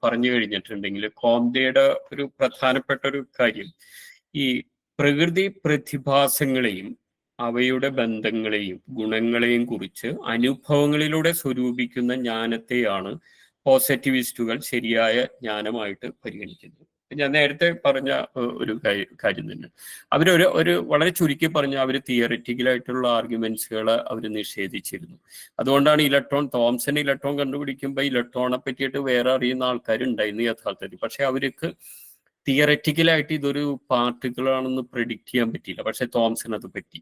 പറഞ്ഞു കഴിഞ്ഞിട്ടുണ്ടെങ്കിൽ കോംതെയുടെ ഒരു പ്രധാനപ്പെട്ട ഒരു കാര്യം, ഈ പ്രകൃതി പ്രതിഭാസങ്ങളെയും അവയുടെ ബന്ധങ്ങളെയും ഗുണങ്ങളെയും കുറിച്ച് അനുഭവങ്ങളിലൂടെ സ്വരൂപിക്കുന്ന ജ്ഞാനത്തെയാണ് പോസിറ്റിവിസ്റ്റുകൾ ശരിയായ ജ്ഞാനമായിട്ട് പരിഗണിക്കുന്നത്. ഞാൻ നേരത്തെ പറഞ്ഞ ഒരു കാര്യം തന്നെ. ഒരു വളരെ ചുരുക്കി പറഞ്ഞ അവർ തിയറിറ്റിക്കലായിട്ടുള്ള ആർഗ്യുമെന്റ്സുകളെ അവർ നിഷേധിച്ചിരുന്നു. അതുകൊണ്ടാണ് തോംസൺ ഇലക്ട്രോൺ കണ്ടുപിടിക്കുമ്പോൾ ഇലക്ട്രോണെ പറ്റിയിട്ട് വേറെ അറിയുന്ന ആൾക്കാരുണ്ടായിരുന്നു യഥാർത്ഥത്തിൽ. പക്ഷെ അവർക്ക് തിയററ്റിക്കലായിട്ട് ഇതൊരു പാർട്ടിക്കിളാണെന്ന് പ്രെഡിക്റ്റ് ചെയ്യാൻ പറ്റിയില്ല. പക്ഷെ തോംസൺ അത് പറ്റി.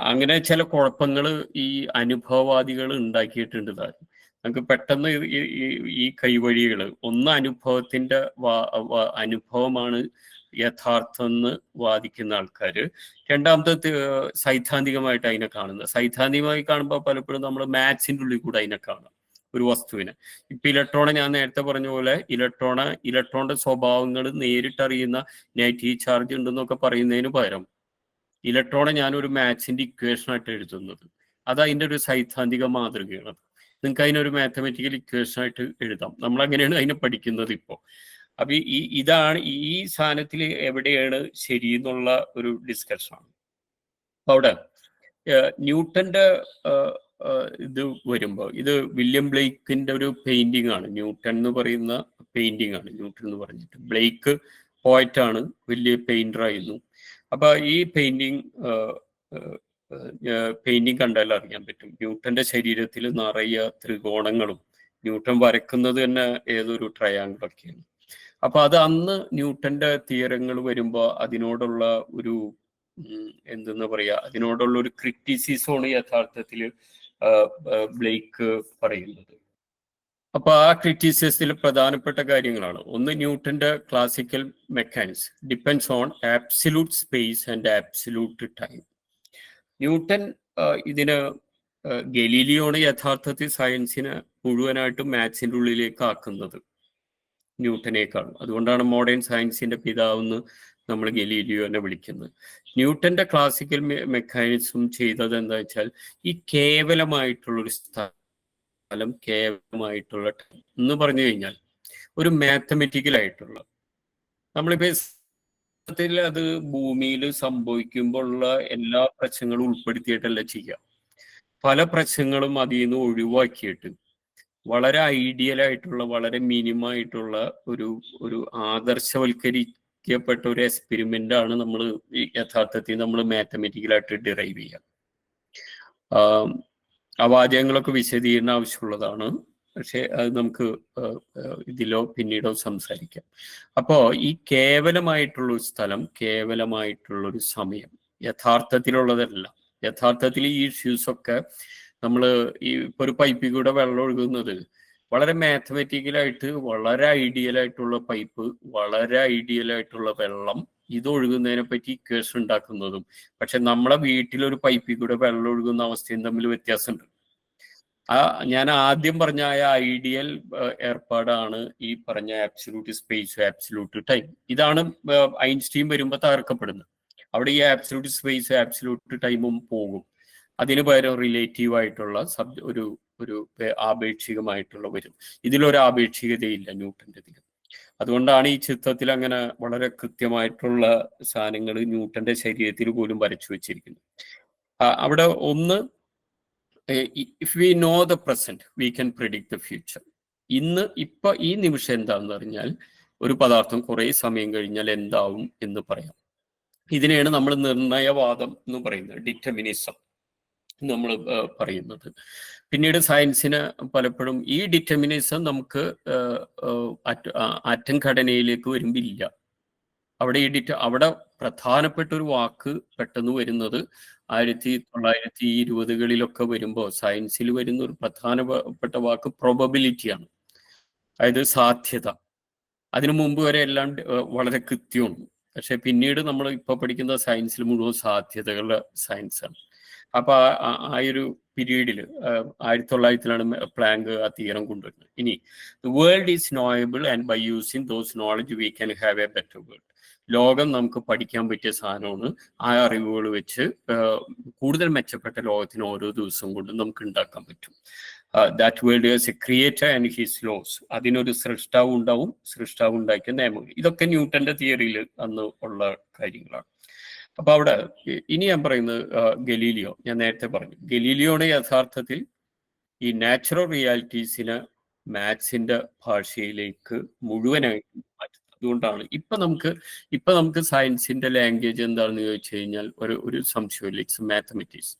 അങ്ങനെ ചില കുഴപ്പങ്ങൾ ഈ അനുഭവവാദികൾ ഉണ്ടാക്കിയിട്ടുണ്ട് താനും. നമുക്ക് പെട്ടെന്ന് ഈ കൈവഴികൾ, ഒന്ന് അനുഭവത്തിന്റെ അനുഭവമാണ് യഥാർത്ഥം എന്ന് വാദിക്കുന്ന ആൾക്കാർ, രണ്ടാമത്തെ സൈദ്ധാന്തികമായിട്ട് അതിനെ കാണുന്നത്. സൈദ്ധാന്തികമായി കാണുമ്പോൾ പലപ്പോഴും നമ്മൾ മാത്സിന്റെ ഉള്ളിൽ കൂടെ അതിനെ കാണാം ഒരു വസ്തുവിനെ. ഇപ്പൊ ഇലക്ട്രോണെ ഞാൻ നേരത്തെ പറഞ്ഞ പോലെ ഇലക്ട്രോണിന്റെ സ്വഭാവങ്ങൾ നേരിട്ടറിയുന്ന നെഗറ്റീവ് ചാർജ് ഉണ്ടെന്നൊക്കെ പറയുന്നതിന് പകരം ഇലക്ട്രോണെ ഞാനൊരു മാത്സിന്റെ ഇക്വേഷനായിട്ട് എഴുതുന്നത്, അത് അതിൻ്റെ ഒരു സൈദ്ധാന്തിക മാതൃകയാണ്. നിങ്ങൾക്ക് അതിനൊരു മാത്തമെറ്റിക്കൽ ഇക്വേഷനായിട്ട് എഴുതാം. നമ്മൾ അങ്ങനെയാണ് അതിനെ പഠിക്കുന്നത് ഇപ്പോൾ. അപ്പൊ ഇതാണ് ഈ സാധനത്തിൽ എവിടെയാണ് ശരി എന്നുള്ള ഒരു ഡിസ്കഷനാണ്. അവിടെ ന്യൂട്ടന്റെ ഇത് വരുമ്പോൾ ഇത് വില്യം ബ്ലെയ്ക്കിന്റെ ഒരു പെയിന്റിംഗ് ആണ്. ന്യൂട്ടൺ എന്ന് പറയുന്ന പെയിന്റിംഗ് ആണ് ന്യൂട്ടൺ എന്ന് പറഞ്ഞിട്ട്. ബ്ലെയ്ക്ക് പോയറ്റാണ്, വലിയ പെയിന്റർ ആയിരുന്നു. അപ്പൊ ഈ പെയിന്റിംഗ് കണ്ടാൽ അറിയാൻ പറ്റും ന്യൂട്ടന്റെ ശരീരത്തിൽ നിറയെ ത്രികോണങ്ങളും, ന്യൂട്ടൺ വരക്കുന്നത് തന്നെ ഏതൊരു ട്രയാങ്കിളൊക്കെയാണ്. അപ്പൊ അത് അന്ന് ന്യൂട്ടന്റെ തിയറങ്ങൾ വരുമ്പോൾ അതിനോടുള്ള ഒരു എന്തെന്ന് പറയാ, അതിനോടുള്ള ഒരു ക്രിറ്റിസിസമാണ് യഥാർത്ഥത്തിൽ ബ്ലെയ്ക്ക് പറയുന്നത്. അപ്പൊ ആ ക്രിറ്റിസിസത്തിൽ പ്രധാനപ്പെട്ട കാര്യങ്ങളാണ്. ഒന്ന്, ന്യൂട്ടന്റെ classical mechanics depends on absolute space and absolute time. Newton ഇതിന് ഗലീലിയോണ് യഥാർത്ഥത്തിൽ സയൻസിനെ മുഴുവനായിട്ടും മാത്സിന്റെ ഉള്ളിലേക്ക് ആക്കുന്നത് ന്യൂട്ടനേക്കാൾ. അതുകൊണ്ടാണ് മോഡേൺ സയൻസിന്റെ പിതാവെന്ന് നമ്മൾ ഗലീലിയോനെ വിളിക്കുന്നത്. ന്യൂട്ടന്റെ ക്ലാസിക്കൽ മെക്കാനിക്സും ചെയ്തത് എന്താ വെച്ചാൽ ഈ കേവലമായിട്ടുള്ളൊരു സ്ഥലം, കേവലമായിട്ടുള്ള എന്ന് പറഞ്ഞു കഴിഞ്ഞാൽ ഒരു മാത്തമെറ്റിക്കൽ ആയിട്ടുള്ള, നമ്മളിപ്പോ അത് ഭൂമിയിൽ സംഭവിക്കുമ്പോഴുള്ള എല്ലാ പ്രശ്നങ്ങളും ഉൾപ്പെടുത്തിയിട്ടല്ല ചെയ്യുക. പല പ്രശ്നങ്ങളും അതിൽ നിന്ന് ഒഴിവാക്കിയിട്ട് വളരെ ഐഡിയൽ ആയിട്ടുള്ള, വളരെ മിനിമം ആയിട്ടുള്ള ഒരു ആദർശവൽക്കരിക്കപ്പെട്ട ഒരു എക്സ്പെരിമെന്റ് ആണ് നമ്മൾ യഥാർത്ഥത്തിൽ നമ്മൾ മാത്തമെറ്റിക്കലായിട്ട് ഡിറൈവ് ചെയ്യുക. ആ വാചകങ്ങളൊക്കെ വിശദീകരണം ആവശ്യമുള്ളതാണ്, പക്ഷെ അത് നമുക്ക് ഇതിലോ പിന്നീടോ സംസാരിക്കാം. അപ്പോ ഈ കേവലമായിട്ടുള്ളൊരു സ്ഥലം, കേവലമായിട്ടുള്ളൊരു സമയം യഥാർത്ഥത്തിലുള്ളതല്ല. യഥാർത്ഥത്തിൽ ഈ ഇഷ്യൂസ് ഒക്കെ നമ്മൾ ഈ ഒരു പൈപ്പിൽ കൂടെ വെള്ളം ഒഴുകുന്നത് വളരെ മാത്തമെറ്റിക്കലായിട്ട്, വളരെ ഐഡിയൽ ആയിട്ടുള്ള പൈപ്പ്, വളരെ ഐഡിയൽ ആയിട്ടുള്ള വെള്ളം, ഇത് ഒഴുകുന്നതിനെ പറ്റി ഇക്വേഷൻ ഉണ്ടാക്കുന്നതും പക്ഷെ നമ്മളെ വീട്ടിലൊരു പൈപ്പിൽ കൂടെ വെള്ളം ഒഴുകുന്ന അവസ്ഥയും തമ്മിൽ വ്യത്യാസമുണ്ട്. ഞാൻ ആദ്യം പറഞ്ഞ ഐഡിയൽ ഏർപ്പാടാണ് ഈ പറഞ്ഞ ആബ്സല്യൂട്ട് സ്പേസ്, ആബ്സല്യൂട്ട് ടൈം. ഇതാണ് ഐൻസ്റ്റീൻ വരുമ്പോൾ തകർക്കപ്പെടുന്നത്. അവിടെ ഈ ആബ്സല്യൂട്ട് സ്പേസ്, ആബ്സല്യൂട്ട് ടൈമും പോകും. അതിന് പകരം റിലേറ്റീവ് ആയിട്ടുള്ള ഒരു ആപേക്ഷികമായിട്ടുള്ള വരും. ഇതിലൊരു ആപേക്ഷികതയില്ല ന്യൂട്ടന്റെ ഇതിൽ. അതുകൊണ്ടാണ് ഈ ചിത്രത്തിൽ അങ്ങനെ വളരെ കൃത്യമായിട്ടുള്ള സാധനങ്ങൾ ന്യൂട്ടന്റെ ശരീരത്തിൽ പോലും വരച്ചു വെച്ചിരിക്കുന്നത്. അവിടെ ഒന്ന്, if we know the present we can predict the future. ഇപ്പൊ ഈ നിമിഷം എന്താണെന്ന് അറിഞ്ഞാൽ ഒരു പദാർത്ഥം കുറെ സമയം കഴിഞ്ഞാൽ എന്താവും എന്ന് പറയാം. ഇതിനെയാണ് നമ്മൾ നിർണയവാദം എന്ന് പറയുന്നത്, ഡിറ്റർമിനിസം നമ്മൾ പറയുന്നത്. പിന്നീട് സയൻസിന് പലപ്പോഴും ഈ ഡിറ്റർമിനിസം നമുക്ക് ആറ്റം ഘടനയിലേക്ക് വരുമ്പോൾ ഇല്ല. അവിടെ പ്രധാനപ്പെട്ട ഒരു വാക്ക് പെട്ടെന്ന് വരുന്നത് 1920കളിലൊക്കെ വരുമ്പോൾ സയൻസിൽ വരുന്ന ഒരു പ്രധാനപ്പെട്ട വാക്ക് പ്രോബബിലിറ്റിയാണ്, അതായത് സാധ്യത. അതിനു മുമ്പ് വരെ എല്ലാം വളരെ കൃത്യമാണ്. പക്ഷെ പിന്നീട് നമ്മൾ ഇപ്പൊ പഠിക്കുന്ന സയൻസിൽ മുഴുവൻ സാധ്യതകളുടെ സയൻസാണ്. അപ്പൊ ആ ഒരു പീരീഡില് 1900-ലാണ് പ്ലാങ്ക് ആ തിയറം കൊണ്ടുവരുന്നത്. ഇനി the world is knowable and by using those knowledge we can have a better world. ലോകം നമുക്ക് പഠിക്കാൻ പറ്റിയ സാധനമാണ്. ആ അറിവുകൾ വെച്ച് കൂടുതൽ മെച്ചപ്പെട്ട ലോകത്തിന് ഓരോ ദിവസം കൊണ്ടും നമുക്ക് ഉണ്ടാക്കാൻ പറ്റും. That world is a creator and his laws. അതിനൊരു സൃഷ്ടാവ് ഉണ്ടാവും, സൃഷ്ടാവ് ഉണ്ടാക്കിയ നിയമങ്ങൾ. ഇതൊക്കെ ന്യൂട്ടന്റെ തിയറിയിൽ അന്ന് ഉള്ള കാര്യങ്ങളാണ്. അപ്പൊ അവിടെ ഇനി ഞാൻ പറയുന്നത് ഗലീലിയോ. ഞാൻ നേരത്തെ പറഞ്ഞു, ഗലീലിയോണ് യഥാർത്ഥത്തിൽ ഈ നാച്ചുറൽ റിയാലിറ്റീസിനെ മാത്സിന്റെ ഭാഷയിലേക്ക് മുഴുവനായിട്ട് മാറ്റുന്നത്. അതുകൊണ്ടാണ് ഇപ്പൊ നമുക്ക് സയൻസിന്റെ ലാംഗ്വേജ് എന്താണെന്ന് ചോദിച്ചു കഴിഞ്ഞാൽ ഒരു സംശയമില്ല, ഇറ്റ്സ് മാത്തമെറ്റിക്സ്.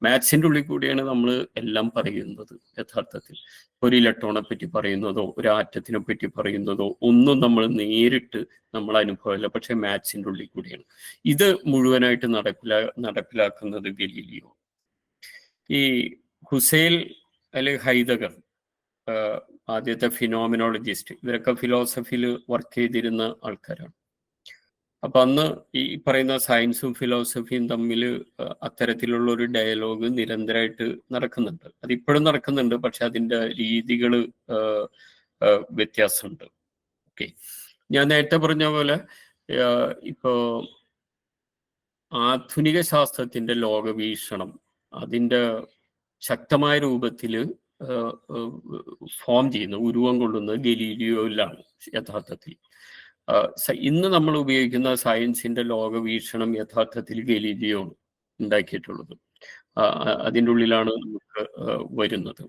മാത്സിന്റെ ഉള്ളിൽ കൂടിയാണ് നമ്മൾ എല്ലാം പറയുന്നത്. യഥാർത്ഥത്തിൽ ഒരു ഇലക്ട്രോണെ പറ്റി പറയുന്നതോ ഒരു ആറ്റത്തിനെ പറ്റി പറയുന്നതോ ഒന്നും നമ്മൾ നേരിട്ട് നമ്മൾ അനുഭവമില്ല, പക്ഷെ മാത്സിന്റെ ഉള്ളിൽ കൂടിയാണ്. ഇത് മുഴുവനായിട്ട് നടപ്പിലാക്കുന്നത് ഗലീലിയോ. ഈ ഹുസൈൽ അല്ലെ ഹൈദഗർ, ആദ്യത്തെ ഫിനോമിനോളജിസ്റ്റ്, ഇവരൊക്കെ ഫിലോസഫിയിൽ വർക്ക് ചെയ്തിരുന്ന ആൾക്കാരാണ്. അപ്പൊ അന്ന് ഈ പറയുന്ന സയൻസും ഫിലോസഫിയും തമ്മിൽ അത്തരത്തിലുള്ള ഒരു ഡയലോഗ് നിരന്തരമായിട്ട് നടക്കുന്നുണ്ട്. അതിപ്പോഴും നടക്കുന്നുണ്ട്, പക്ഷെ അതിൻ്റെ രീതികൾ വ്യത്യാസമുണ്ട്. ഓക്കെ, ഞാൻ നേരത്തെ പറഞ്ഞ പോലെ ഇപ്പോ ആധുനിക ശാസ്ത്രത്തിന്റെ ലോകവീക്ഷണം അതിൻ്റെ ശക്തമായ രൂപത്തിൽ ഫോം ചെയ്യുന്ന, ഉരുവം കൊള്ളുന്നത് ഗലീലിയോയിലാണ്. യഥാർത്ഥത്തിൽ. ഇന്ന് നമ്മൾ ഉപയോഗിക്കുന്ന സയൻസിന്റെ ലോകവീക്ഷണം യഥാർത്ഥത്തിൽ ഗലീലിയോ ഉണ്ടാക്കിയിട്ടുള്ളത്. അതിൻ്റെ ഉള്ളിലാണ് നമുക്ക് വരുന്നത്.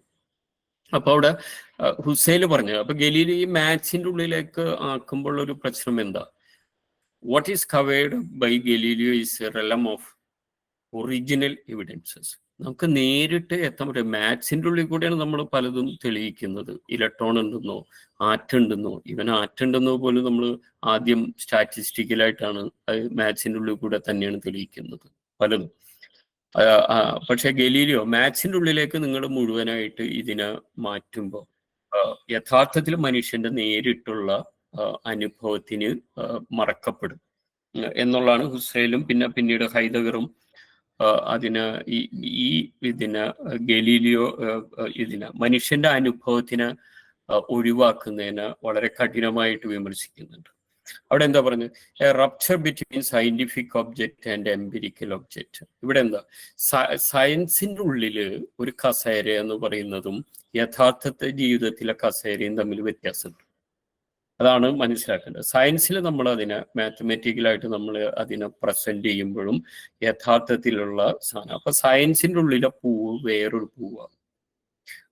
അപ്പൊ അവിടെ ഹുസൈൽ പറഞ്ഞു, അപ്പൊ ഗലീലി ഈ മാത്സിന്റെ ഉള്ളിലേക്ക് ആക്കുമ്പോൾ ഒരു പ്രശ്നം എന്താ? What is covered by Galileo is a realm of original evidences. നമുക്ക് നേരിട്ട് എത്താൻ പറ്റും. മാത്സിന്റെ ഉള്ളിൽ കൂടെയാണ് നമ്മൾ പലതും തെളിയിക്കുന്നത്. ഇലക്ട്രോൺ ഉണ്ടെന്നോ ആറ്റുണ്ടെന്നോ, ഇവൻ ആറ്റുണ്ടെന്നോ പോലും നമ്മൾ ആദ്യം സ്റ്റാറ്റിസ്റ്റിക്കലായിട്ടാണ് മാത്സിന്റെ ഉള്ളിൽ കൂടെ തന്നെയാണ് തെളിയിക്കുന്നത് പലതും. പക്ഷെ ഗലീലിയോ മാത്സിന്റെ ഉള്ളിലേക്ക് നിങ്ങൾ മുഴുവനായിട്ട് ഇതിനെ മാറ്റുമ്പോൾ യഥാർത്ഥത്തിൽ മനുഷ്യന്റെ നേരിട്ടുള്ള അനുഭവത്തിന് മറക്കപ്പെടും എന്നുള്ളതാണ് ഹുസൈലും പിന്നീട് ഹൈദഗറും അതിന് ഇതിന് ഗലീലിയോ ഇതിന് മനുഷ്യന്റെ അനുഭവത്തിന് ഒഴിവാക്കുന്നതിന് വളരെ കഠിനമായിട്ട് വിമർശിക്കുന്നുണ്ട്. അവിടെ എന്താ പറഞ്ഞത്? A rupture between scientific object and empirical object. ഇവിടെ എന്താ, സയൻസിന്റെ ഉള്ളില് ഒരു കസേര എന്ന് പറയുന്നതും യഥാർത്ഥ ജീവിതത്തിലെ കസേരയും തമ്മിൽ വ്യത്യാസമുണ്ട്. അതാണ് മനസ്സിലാക്കേണ്ടത്. സയൻസിൽ നമ്മൾ അതിനെ മാത്തമാറ്റിക്കലായിട്ട് നമ്മൾ അതിനെ പ്രസന്റ് ചെയ്യുമ്പോഴും യഥാർത്ഥത്തിലുള്ള സാധനം. അപ്പൊ സയൻസിന്റെ ഉള്ളിലെ പൂവ് വേറൊരു പൂവാണ്,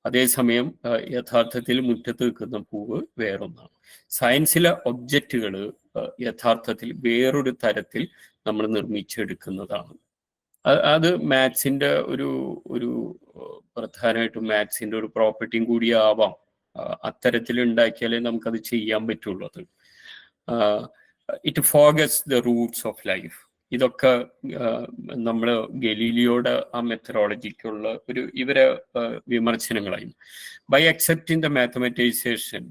അതേസമയം യഥാർത്ഥത്തിൽ മുറ്റത്ത് നിൽക്കുന്ന പൂവ് വേറൊന്നാണ്. സയൻസിലെ ഒബ്ജക്റ്റുകൾ യഥാർത്ഥത്തിൽ വേറൊരു തരത്തിൽ നമ്മൾ നിർമ്മിച്ചെടുക്കുന്നതാണ്. അത് മാത്സിന്റെ ഒരു പ്രധാനമായിട്ടും മാത്സിന്റെ ഒരു പ്രോപ്പർട്ടിയും കൂടിയാവാം. അത്തരത്തിൽ ഉണ്ടാക്കിയാലേ നമുക്കത് ചെയ്യാൻ പറ്റുള്ളൂ. അത് it forgets the roots of life. ഇതൊക്കെ നമ്മൾ ഗലീലിയോയുടെ ആ മെത്തഡോളജിക്കുള്ള ഇവരെ വിമർശനങ്ങളായിരുന്നു. By accepting the mathematisation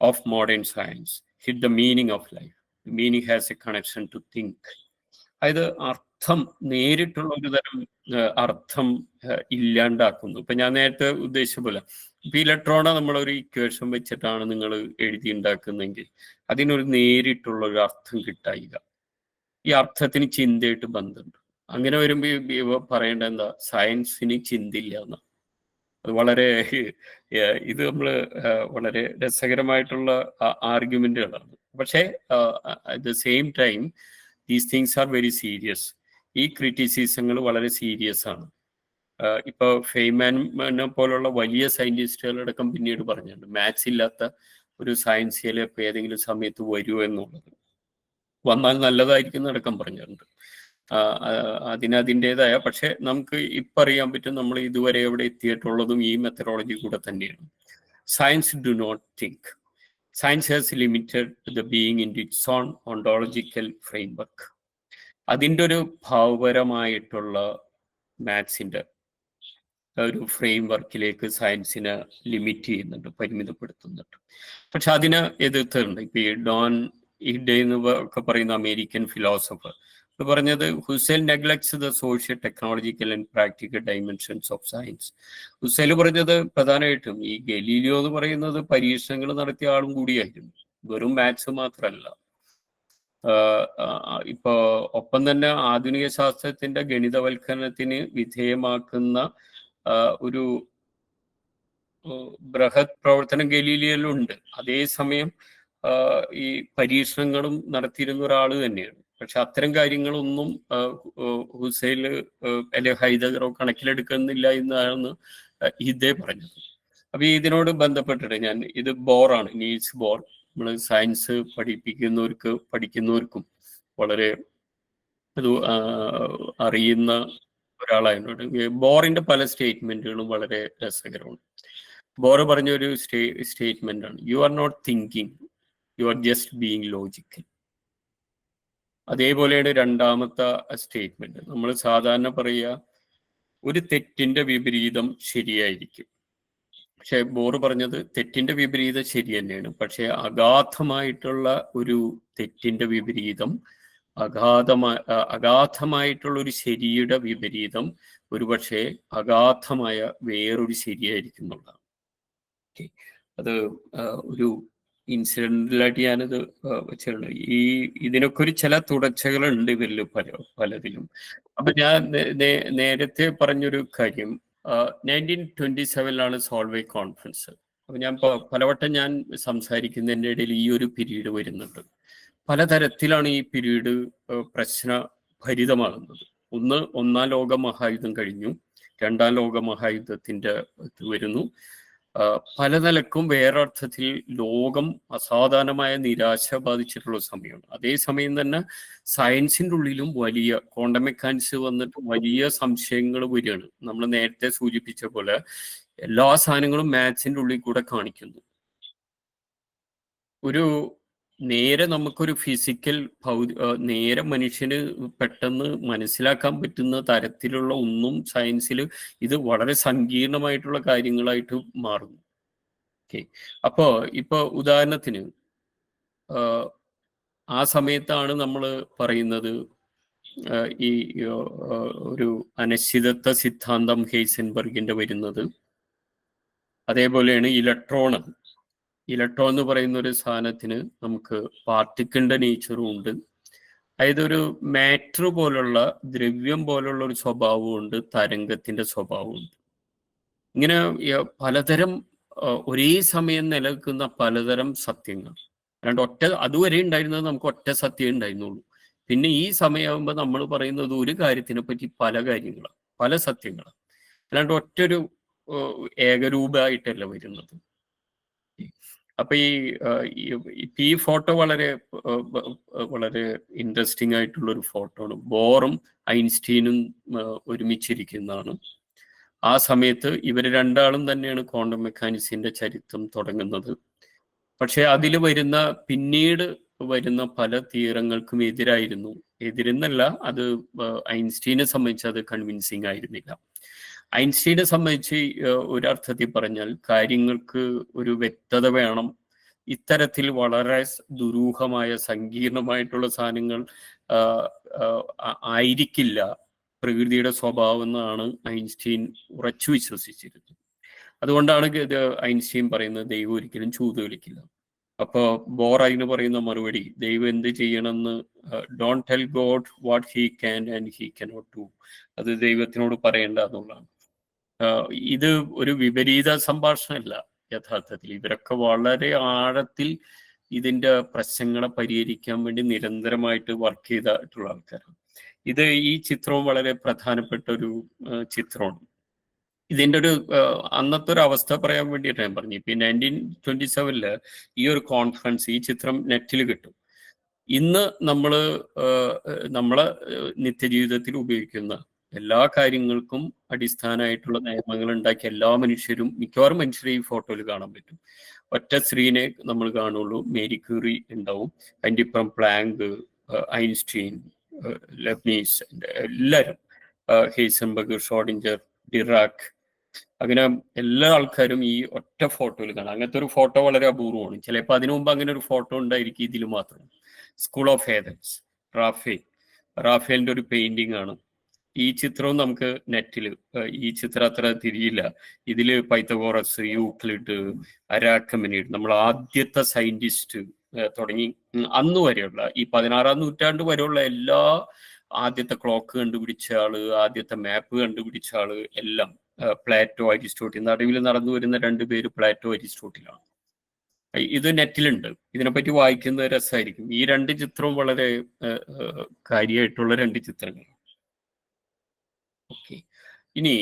of modern science hit the meaning of life. Meaning has a connection to think. അതായത് അർത്ഥം, നേരിട്ടുള്ള ഒരു തരം അർത്ഥം ഇല്ലാണ്ടാക്കുന്നു. ഇപ്പൊ ഞാൻ നേരത്തെ ഉദ്ദേശിച്ച പോലെ ഇപ്പൊ ഇലക്ട്രോണ നമ്മളൊരു ഇക്വേഷൻ വെച്ചിട്ടാണ് നിങ്ങൾ എഴുതി ഉണ്ടാക്കുന്നെങ്കിൽ അതിനൊരു നേരിട്ടുള്ള ഒരു അർത്ഥം കിട്ടായില്ല. ഈ അർത്ഥത്തിന് ചിന്തയായിട്ട് ബന്ധമുണ്ട്. അങ്ങനെ വരുമ്പോൾ പറയേണ്ട എന്താ, സയൻസിന് ചിന്തയില്ല എന്ന്. അത് വളരെ ഇത് നമ്മള് വളരെ രസകരമായിട്ടുള്ള ആർഗ്യുമെന്റുകളാണ്. പക്ഷേ at the same time these things are very serious. ഈ ക്രിറ്റിസിസങ്ങൾ വളരെ സീരിയസ് ആണ്. ഇപ്പൊ ഫെയ്മാനെ പോലുള്ള വലിയ സയന്റിസ്റ്റുകളടക്കം പിന്നീട് പറഞ്ഞിട്ടുണ്ട് മാത്സ് ഇല്ലാത്ത ഒരു സയൻസിൽ ഇപ്പൊ ഏതെങ്കിലും സമയത്ത് വരുമോ എന്നുള്ളത്. വന്നാൽ നല്ലതായിരിക്കും അടക്കം പറഞ്ഞിട്ടുണ്ട്. അതിൻ്റെതായ, പക്ഷെ നമുക്ക് ഇപ്പം അറിയാൻ പറ്റും നമ്മൾ ഇതുവരെ എവിടെ എത്തിയിട്ടുള്ളതും ഈ മെത്തഡോളജി കൂടെ തന്നെയാണ്. Science do not think. Science has limited the being in its own ontological framework. അതിൻ്റെ ഒരു ഭാവപരമായിട്ടുള്ള മാത്സിന്റെ ഒരു ഫ്രെയിം വർക്കിലേക്ക് സയൻസിനെ ലിമിറ്റ് ചെയ്യുന്നുണ്ട്, പരിമിതപ്പെടുത്തുന്നുണ്ട്. പക്ഷെ അതിനെ എതിർത്തുണ്ട്. ഇപ്പൊ ഈ ഡോൺ ഇഡേ എന്ന് ഒക്കെ പറയുന്ന അമേരിക്കൻ ഫിലോസഫർ പറഞ്ഞത്, Husserl neglects the social technological and practical dimensions of science. Husserl പറഞ്ഞത് പ്രധാനമായിട്ടും ഈ ഗലീലിയോ എന്ന് പറയുന്നത് പരീക്ഷണങ്ങൾ നടത്തിയ ആളും കൂടിയായിരുന്നു, വെറും മാത്സ് മാത്രമല്ല. ഇപ്പോ ഒപ്പം തന്നെ ആധുനിക ശാസ്ത്രത്തിന്റെ ഗണിതവൽക്കരണത്തിന് വിധേയമാക്കുന്ന ഒരു ബൃഹത് പ്രവർത്തനം ഗലീലിയോയിലുണ്ട്. അതേസമയം ഈ പരീക്ഷണങ്ങളും നടത്തിയിരുന്ന ഒരാൾ തന്നെയാണ്. പക്ഷെ അത്തരം കാര്യങ്ങളൊന്നും ഹുസൈൽ അല്ലെങ്കിൽ ഹൈദഗറോ കണക്കിലെടുക്കുന്നില്ല എന്നാണ് ഇതേ പറഞ്ഞത്. അപ്പൊ ഇതിനോട് ബന്ധപ്പെട്ടിട്ട് ഇത് ബോറാണ്, നീൽസ് ബോർ. നമ്മൾ സയൻസ് പഠിക്കുന്നവർക്കും വളരെ ഒരു അറിയുന്ന ഒരാളായതുകൊണ്ട് ബോറിന്റെ പല സ്റ്റേറ്റ്മെന്റുകളും വളരെ രസകരമാണ്. ബോർ പറഞ്ഞൊരു സ്റ്റേറ്റ്മെന്റ് ആണ്, you are not thinking, you are just being logical. അതേപോലെയാണ് രണ്ടാമത്തെ സ്റ്റേറ്റ്മെന്റ്. നമ്മൾ സാധാരണ പറയുക ഒരു തെറ്റിന്റെ വിപരീതം ശരിയായിരിക്കും. പക്ഷെ ബോർ പറഞ്ഞത് തെറ്റിന്റെ വിപരീതം ശരി തന്നെയാണ്, പക്ഷെ അഗാധമായിട്ടുള്ള ഒരു തെറ്റിന്റെ വിപരീതം, അഗാധമായിട്ടുള്ള ഒരു ശരിയുടെ വിപരീതം ഒരുപക്ഷെ അഗാധമായ വേറൊരു ശരിയായിരിക്കും എന്നുള്ളതാണ്. അത് ഒരു ഇൻസിഡന്റലായിട്ട് ഞാനത് വെച്ചിട്ടുണ്ട്. ഇതിനൊക്കെ ഒരു ചില തുടർച്ചകളുണ്ട് ഇവരിൽ പലതിലും. അപ്പൊ ഞാൻ നേരത്തെ പറഞ്ഞൊരു കാര്യം, 1927 സോൾവേ കോൺഫറൻസ്. അപ്പൊ ഞാൻ പലവട്ടം ഞാൻ സംസാരിക്കുന്നതിൻ്റെ ഇടയിൽ ഈ ഒരു പീരീഡ് വരുന്നുണ്ട്. പലതരത്തിലാണ് ഈ പീരീഡ് പ്രശ്നഭരിതമാകുന്നത്. ഒന്നാം ലോക മഹായുദ്ധം കഴിഞ്ഞു, രണ്ടാം ലോക മഹായുദ്ധത്തിന്റെ വരുന്നു. പല നിലക്കും വേറൊരർത്ഥത്തിൽ ലോകം അസാധാരണമായ നിരാശ ബാധിച്ചിട്ടുള്ള സമയമാണ്. അതേസമയം തന്നെ സയൻസിൻ്റെ ഉള്ളിലും വലിയ ക്വാണ്ടം മെക്കാനിക്സ് വന്നിട്ട് വലിയ സംശയങ്ങൾ വരികയാണ്. നമ്മൾ നേരത്തെ സൂചിപ്പിച്ച പോലെ എല്ലാ സാധനങ്ങളും മാത്സിൻ്റെ ഉള്ളിൽ കൂടെ കാണിക്കുന്നു. ഒരു നേരെ നമുക്കൊരു ഫിസിക്കൽ നേരെ മനുഷ്യന് പെട്ടെന്ന് മനസ്സിലാക്കാൻ പറ്റുന്ന തരത്തിലുള്ള ഒന്നും സയൻസിൽ ഇത് വളരെ സങ്കീർണമായിട്ടുള്ള കാര്യങ്ങളായിട്ട് മാറുന്നു. ഓക്കെ, അപ്പോൾ ഇപ്പോൾ ഉദാഹരണത്തിന് ആ സമയത്താണ് നമ്മൾ പറയുന്നത് ഈ ഒരു അനിശ്ചിതത്വ സിദ്ധാന്തം ഹെയ്സൻബർഗിന്റെ വരുന്നത്. അതേപോലെയാണ് ഇലക്ട്രോൺ എന്ന് പറയുന്ന ഒരു സാധനത്തിന് നമുക്ക് പാർട്ടിക്കിളിന്റെ നേച്ചറും ഉണ്ട്. അതായത് ഒരു മാറ്റർ പോലുള്ള ദ്രവ്യം പോലുള്ള ഒരു സ്വഭാവവും ഉണ്ട്, തരംഗത്തിന്റെ സ്വഭാവവും ഉണ്ട്. ഇങ്ങനെ പലതരം ഒരേ സമയം നിലനിൽക്കുന്ന പലതരം സത്യങ്ങൾ. അല്ലാണ്ട് അതുവരെ ഉണ്ടായിരുന്നത് നമുക്ക് ഒറ്റ സത്യം ഉണ്ടായിരുന്നുള്ളൂ. പിന്നെ ഈ സമയമാകുമ്പോൾ നമ്മൾ പറയുന്നത് ഒരു കാര്യത്തിനെ പറ്റി പല കാര്യങ്ങളാണ്, പല സത്യങ്ങളാണ്. അല്ലാണ്ട് ഒറ്റൊരു ഏകരൂപമായിട്ടല്ല വരുന്നത്. അപ്പൊ ഈ ഫോട്ടോ വളരെ ഇൻട്രസ്റ്റിംഗ് ആയിട്ടുള്ള ഒരു ഫോട്ടോ ആണ്. ബോറും ഐൻസ്റ്റീനും ഒരുമിച്ചിരിക്കുന്നതാണ്. ആ സമയത്ത് ഇവർ രണ്ടാളും തന്നെയാണ് ക്വാണ്ടം മെക്കാനിക്സിന്റെ ചരിത്രം തുടങ്ങുന്നത്. പക്ഷെ അതിൽ പിന്നീട് വരുന്ന പല തീരങ്ങൾക്കും എതിരെന്നല്ല, അത് ഐൻസ്റ്റീനെ സംബന്ധിച്ച് അത് കൺവിൻസിങ് ആയിരുന്നില്ല. ഐൻസ്റ്റീനെ സംബന്ധിച്ച് ഒരർത്ഥത്തിൽ പറഞ്ഞാൽ കാര്യങ്ങൾക്ക് ഒരു വ്യക്തത വേണം. ഇത്തരത്തിൽ വളരെ ദുരൂഹമായ സങ്കീർണമായിട്ടുള്ള സാധനങ്ങൾ ആയിരിക്കില്ല പ്രകൃതിയുടെ സ്വഭാവം എന്നാണ് ഐൻസ്റ്റീൻ ഉറച്ചു വിശ്വസിച്ചിരുന്നത്. അതുകൊണ്ടാണ് ഐൻസ്റ്റീൻ പറയുന്നത് ദൈവം ഒരിക്കലും ചൂത് കളിക്കില്ല. അപ്പോൾ ബോർ അതിന് പറയുന്ന മറുപടി, ദൈവം എന്ത് ചെയ്യണമെന്ന് don't tell God what he can and he cannot do, അത് ദൈവത്തിനോട് പറയേണ്ട എന്നുള്ളതാണ്. ഇത് ഒരു വിപരീത സംഭാഷണമല്ല. യഥാർത്ഥത്തിൽ ഇവരൊക്കെ വളരെ ആഴത്തിൽ ഇതിന്റെ പ്രശ്നങ്ങളെ പരിഹരിക്കാൻ വേണ്ടി നിരന്തരമായിട്ട് വർക്ക് ചെയ്തിട്ടുള്ള ആൾക്കാരാണ്. ഈ ചിത്രവും വളരെ പ്രധാനപ്പെട്ട ഒരു ചിത്രമാണ്. ഇതിന്റെ ഒരു അന്നത്തെ ഒരു അവസ്ഥ പറയാൻ വേണ്ടിയിട്ട് ഞാൻ പറഞ്ഞു. ഇപ്പൊ 1927 ഈ ഒരു കോൺഫറൻസ്, ഈ ചിത്രം നെറ്റിൽ കിട്ടും. ഇന്ന് നമ്മളെ നിത്യജീവിതത്തിൽ ഉപയോഗിക്കുന്ന എല്ലാ കാര്യങ്ങൾക്കും അടിസ്ഥാനമായിട്ടുള്ള നിയമങ്ങൾ ഉണ്ടാക്കിയ എല്ലാ മനുഷ്യരും, മിക്കവാറും മനുഷ്യരെ ഈ ഫോട്ടോയിൽ കാണാൻ പറ്റും. ഒറ്റ സ്ത്രീനെ നമ്മൾ കാണുള്ളൂ, മേരി ക്യൂറി ഉണ്ടാവും, അതിൻ്റെ ഇപ്പുറം പ്ലാങ്ക്, ഐൻസ്റ്റീൻ, ലെബ്നീസ്, എല്ലാവരും, ഹെയ്സൻബർഗ്, ഷ്രോഡിഞ്ചർ, ഡിറാക്, അങ്ങനെ എല്ലാ ആൾക്കാരും ഈ ഒറ്റ ഫോട്ടോയിൽ കാണാം. അങ്ങനത്തെ ഒരു ഫോട്ടോ വളരെ അപൂർവമാണ്. ചിലപ്പോൾ അതിനു മുമ്പ് അങ്ങനെ ഒരു ഫോട്ടോ ഉണ്ടായിരിക്കും ഇതിൽ മാത്രം. സ്കൂൾ ഓഫ് ഏഥൻസ്, റാഫേലിന്റെ ഒരു പെയിന്റിംഗ് ആണ്. ഈ ചിത്രവും നമുക്ക് നെറ്റിൽ, ഈ ചിത്രം അത്ര തിരിയില്ല. ഇതില് പൈത്തഗോറസ്, യൂക്ലിഡ്, അരാക്കമെനിഡ്, നമ്മൾ ആദ്യത്തെ സയന്റിസ്റ്റ് തുടങ്ങി അന്ന് വരെയുള്ള ഈ 16-ാം നൂറ്റാണ്ട് വരെയുള്ള എല്ലാ, ആദ്യത്തെ ക്ലോക്ക് കണ്ടുപിടിച്ച ആള്, ആദ്യത്തെ മാപ്പ് കണ്ടുപിടിച്ച ആള്, എല്ലാം പ്ലാറ്റോ, അരിസ്റ്റോട്ടിൽ. നടുവിൽ നടന്നു വരുന്ന രണ്ടുപേര് പ്ലാറ്റോ, അരിസ്റ്റോട്ടിലാണ്. ഇത് നെറ്റിലുണ്ട്. ഇതിനെപ്പറ്റി വായിക്കുന്നത് രസമായിരിക്കും. ഈ രണ്ട് ചിത്രവും വളരെ കാര്യമായിട്ടുള്ള രണ്ട് ചിത്രങ്ങൾ. ഓക്കെ, ഇനി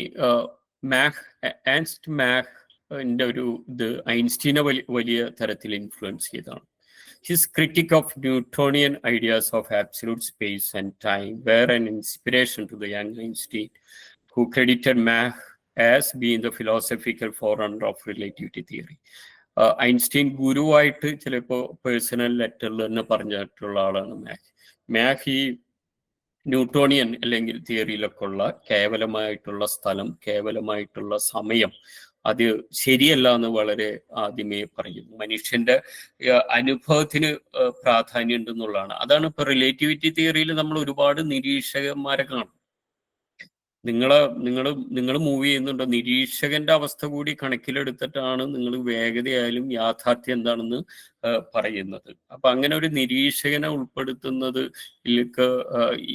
ഏൺസ്റ്റ് മാഖിന്റെ ഒരു ഇത് ഐൻസ്റ്റീനെ വലിയ തരത്തിൽ ഇൻഫ്ലുവൻസ് ചെയ്തതാണ്. His critic of Newtonian ideas of absolute space and time were an inspiration to the young Einstein, who credited Mach as being the philosophical forerunner of relativity theory. Einstein ഗുരുവായിട്ട് ചിലപ്പോൾ personal ലെറ്ററിൽ തന്നെ പറഞ്ഞിട്ടുള്ള ആളാണ് മാഖ്. ഈ Newtonian അല്ലെങ്കിൽ തിയറിയിലൊക്കെ ഉള്ള കേവലമായിട്ടുള്ള സ്ഥലം, കേവലമായിട്ടുള്ള സമയം, അത് ശരിയല്ല എന്ന് വളരെ ആദ്യമേ പറയുന്നു. മനുഷ്യന്റെ അനുഭവത്തിന് പ്രാധാന്യം ഉണ്ടെന്നുള്ളതാണ്. അതാണ് ഇപ്പൊ റിലേറ്റിവിറ്റി തിയറിയിൽ നമ്മൾ ഒരുപാട് നിരീക്ഷകന്മാരെ കാണും. നിങ്ങൾ മൂവ് ചെയ്യുന്നുണ്ടോ, നിരീക്ഷകന്റെ അവസ്ഥ കൂടി കണക്കിലെടുത്തിട്ടാണ് നിങ്ങൾ വേഗതയായാലും യാഥാർത്ഥ്യം എന്താണെന്ന് പറയുന്നത്. അപ്പൊ അങ്ങനെ ഒരു നിരീക്ഷകനെ ഉൾപ്പെടുത്തുന്നത്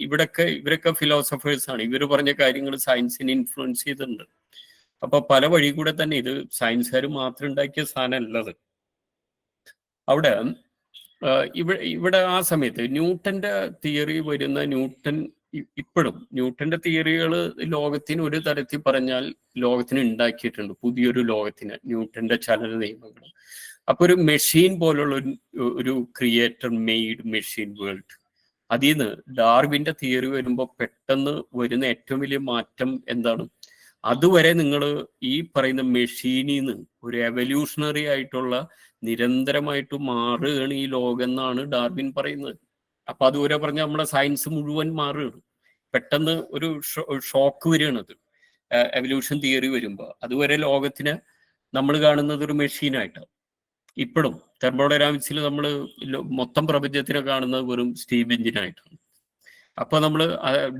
ഇവരൊക്കെ ഫിലോസഫേഴ്സ് ആണ്. ഇവർ പറഞ്ഞ കാര്യങ്ങൾ സയൻസിനെ ഇൻഫ്ലുവൻസ് ചെയ്തിട്ടുണ്ട്. അപ്പൊ പല വഴി കൂടെ തന്നെ ഇത് സയൻസുകാർ മാത്രം ഉണ്ടാക്കിയ സാധനമല്ലത്. അവിടെ ഇവിടെ ആ സമയത്ത് ന്യൂട്ടന്റെ തിയറി വരുന്ന ഇപ്പോഴും ന്യൂട്ടന്റെ തിയറികൾ ലോകത്തിന് ഒരു തരത്തിൽ പറഞ്ഞാൽ ലോകത്തിന് ഉണ്ടാക്കിയിട്ടുണ്ട്, പുതിയൊരു ലോകത്തിന്, ന്യൂട്ടന്റെ ചലന നിയമങ്ങൾ. അപ്പൊ ഒരു മെഷീൻ പോലുള്ള ഒരു ക്രിയേറ്റർ മെയ്ഡ് മെഷീൻ വേൾഡ്, അതിൽ നിന്ന് ഡാർവിന്റെ തിയറി വരുമ്പോൾ പെട്ടെന്ന് വരുന്ന ഏറ്റവും വലിയ മാറ്റം എന്താണ്? അതുവരെ നിങ്ങൾ ഈ പറയുന്ന മെഷീനിൽ നിന്ന് ഒരു എവല്യൂഷണറി ആയിട്ടുള്ള നിരന്തരമായിട്ട് മാറുകയാണ് ഈ ലോകം എന്നാണ് ഡാർവിൻ പറയുന്നത്. അപ്പൊ അതുവരെ പറഞ്ഞ നമ്മുടെ സയൻസ് മുഴുവൻ മാറുകയാണ്. പെട്ടെന്ന് ഒരു ഷോക്ക് വരികയാണത് എവല്യൂഷൻ തിയറി വരുമ്പോൾ. അതുവരെ ലോകത്തിന് നമ്മൾ കാണുന്നത് ഒരു മെഷീനായിട്ടാണ്. ഇപ്പോഴും തെർമോഡൈനാമിക്സിൽ നമ്മൾ മൊത്തം പ്രപഞ്ചത്തിനെ കാണുന്നത് വെറും സ്റ്റീം എഞ്ചിനായിട്ടാണ്. അപ്പൊ നമ്മൾ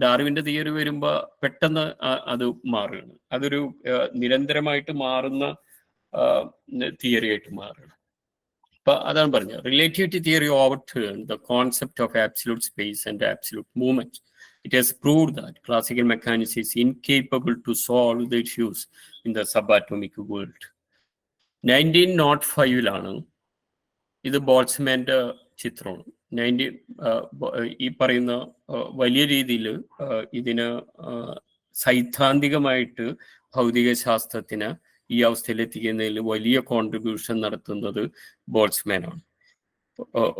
ഡാർവിന്റെ തിയറി വരുമ്പോ പെട്ടെന്ന് അത് മാറുകയാണ്. അതൊരു നിരന്തരമായിട്ട് മാറുന്ന തിയറി ആയിട്ട് മാറുകയാണ്. അപ്പൊ അതാണ് പറഞ്ഞത്, relativity theory overturn the concept of absolute space and absolute movement. It has proved that classical mechanics is incapable to solve the issues in the subatomic world. 1905 ഇത് ബോൾട്സ്മാന്റെ ചിത്രമാണ്. ഈ പറയുന്ന വലിയ രീതിയിൽ ഇതിന് സൈദ്ധാന്തികമായിട്ട് ഭൗതിക ശാസ്ത്രത്തിന് ഈ അവസ്ഥയിലെത്തിക്കുന്നതിൽ വലിയ കോൺട്രിബ്യൂഷൻ നടത്തുന്നത് ബോൾട്സ്മാനാണ്.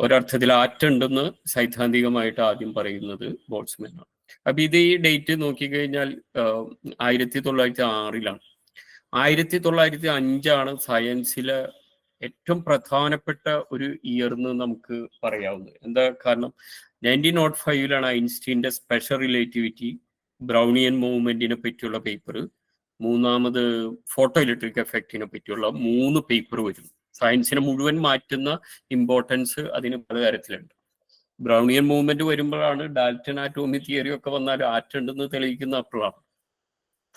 ഒരർത്ഥത്തിൽ ആറ്റുണ്ടെന്ന് സൈദ്ധാന്തികമായിട്ട് ആദ്യം പറയുന്നത് ബോൾട്സ്മാനാണ്. അപ്പൊ ഇത് ഈ ഡേറ്റ് നോക്കിക്കഴിഞ്ഞാൽ 1906. 1905 സയൻസിലെ ഏറ്റവും പ്രധാനപ്പെട്ട ഒരു ഇയർ എന്ന് നമുക്ക് പറയാവുന്നത്. എന്താ കാരണം? 1905 ഐൻസ്റ്റീൻ്റെ സ്പെഷ്യൽ റിലേറ്റിവിറ്റി, ബ്രൗണിയൻ മൂവ്മെന്റിനെ പറ്റിയുള്ള പേപ്പർ, മൂന്നാമത് ഫോട്ടോ ഇലക്ട്രിക് എഫക്റ്റിനെ പറ്റിയുള്ള 3 പേപ്പർ വരും. സയൻസിനെ മുഴുവൻ മാറ്റുന്ന ഇമ്പോർട്ടൻസ് അതിന് പലതരത്തിലുണ്ട്. ബ്രൗണിയൻ മൂവ്മെന്റ് വരുമ്പോഴാണ് ഡാൽട്ടൺ ആറ്റോമിക് തിയറി ഒക്കെ വന്നാൽ ആറ്റുണ്ടെന്ന് തെളിയിക്കുന്ന അപ്പോഴാണ്.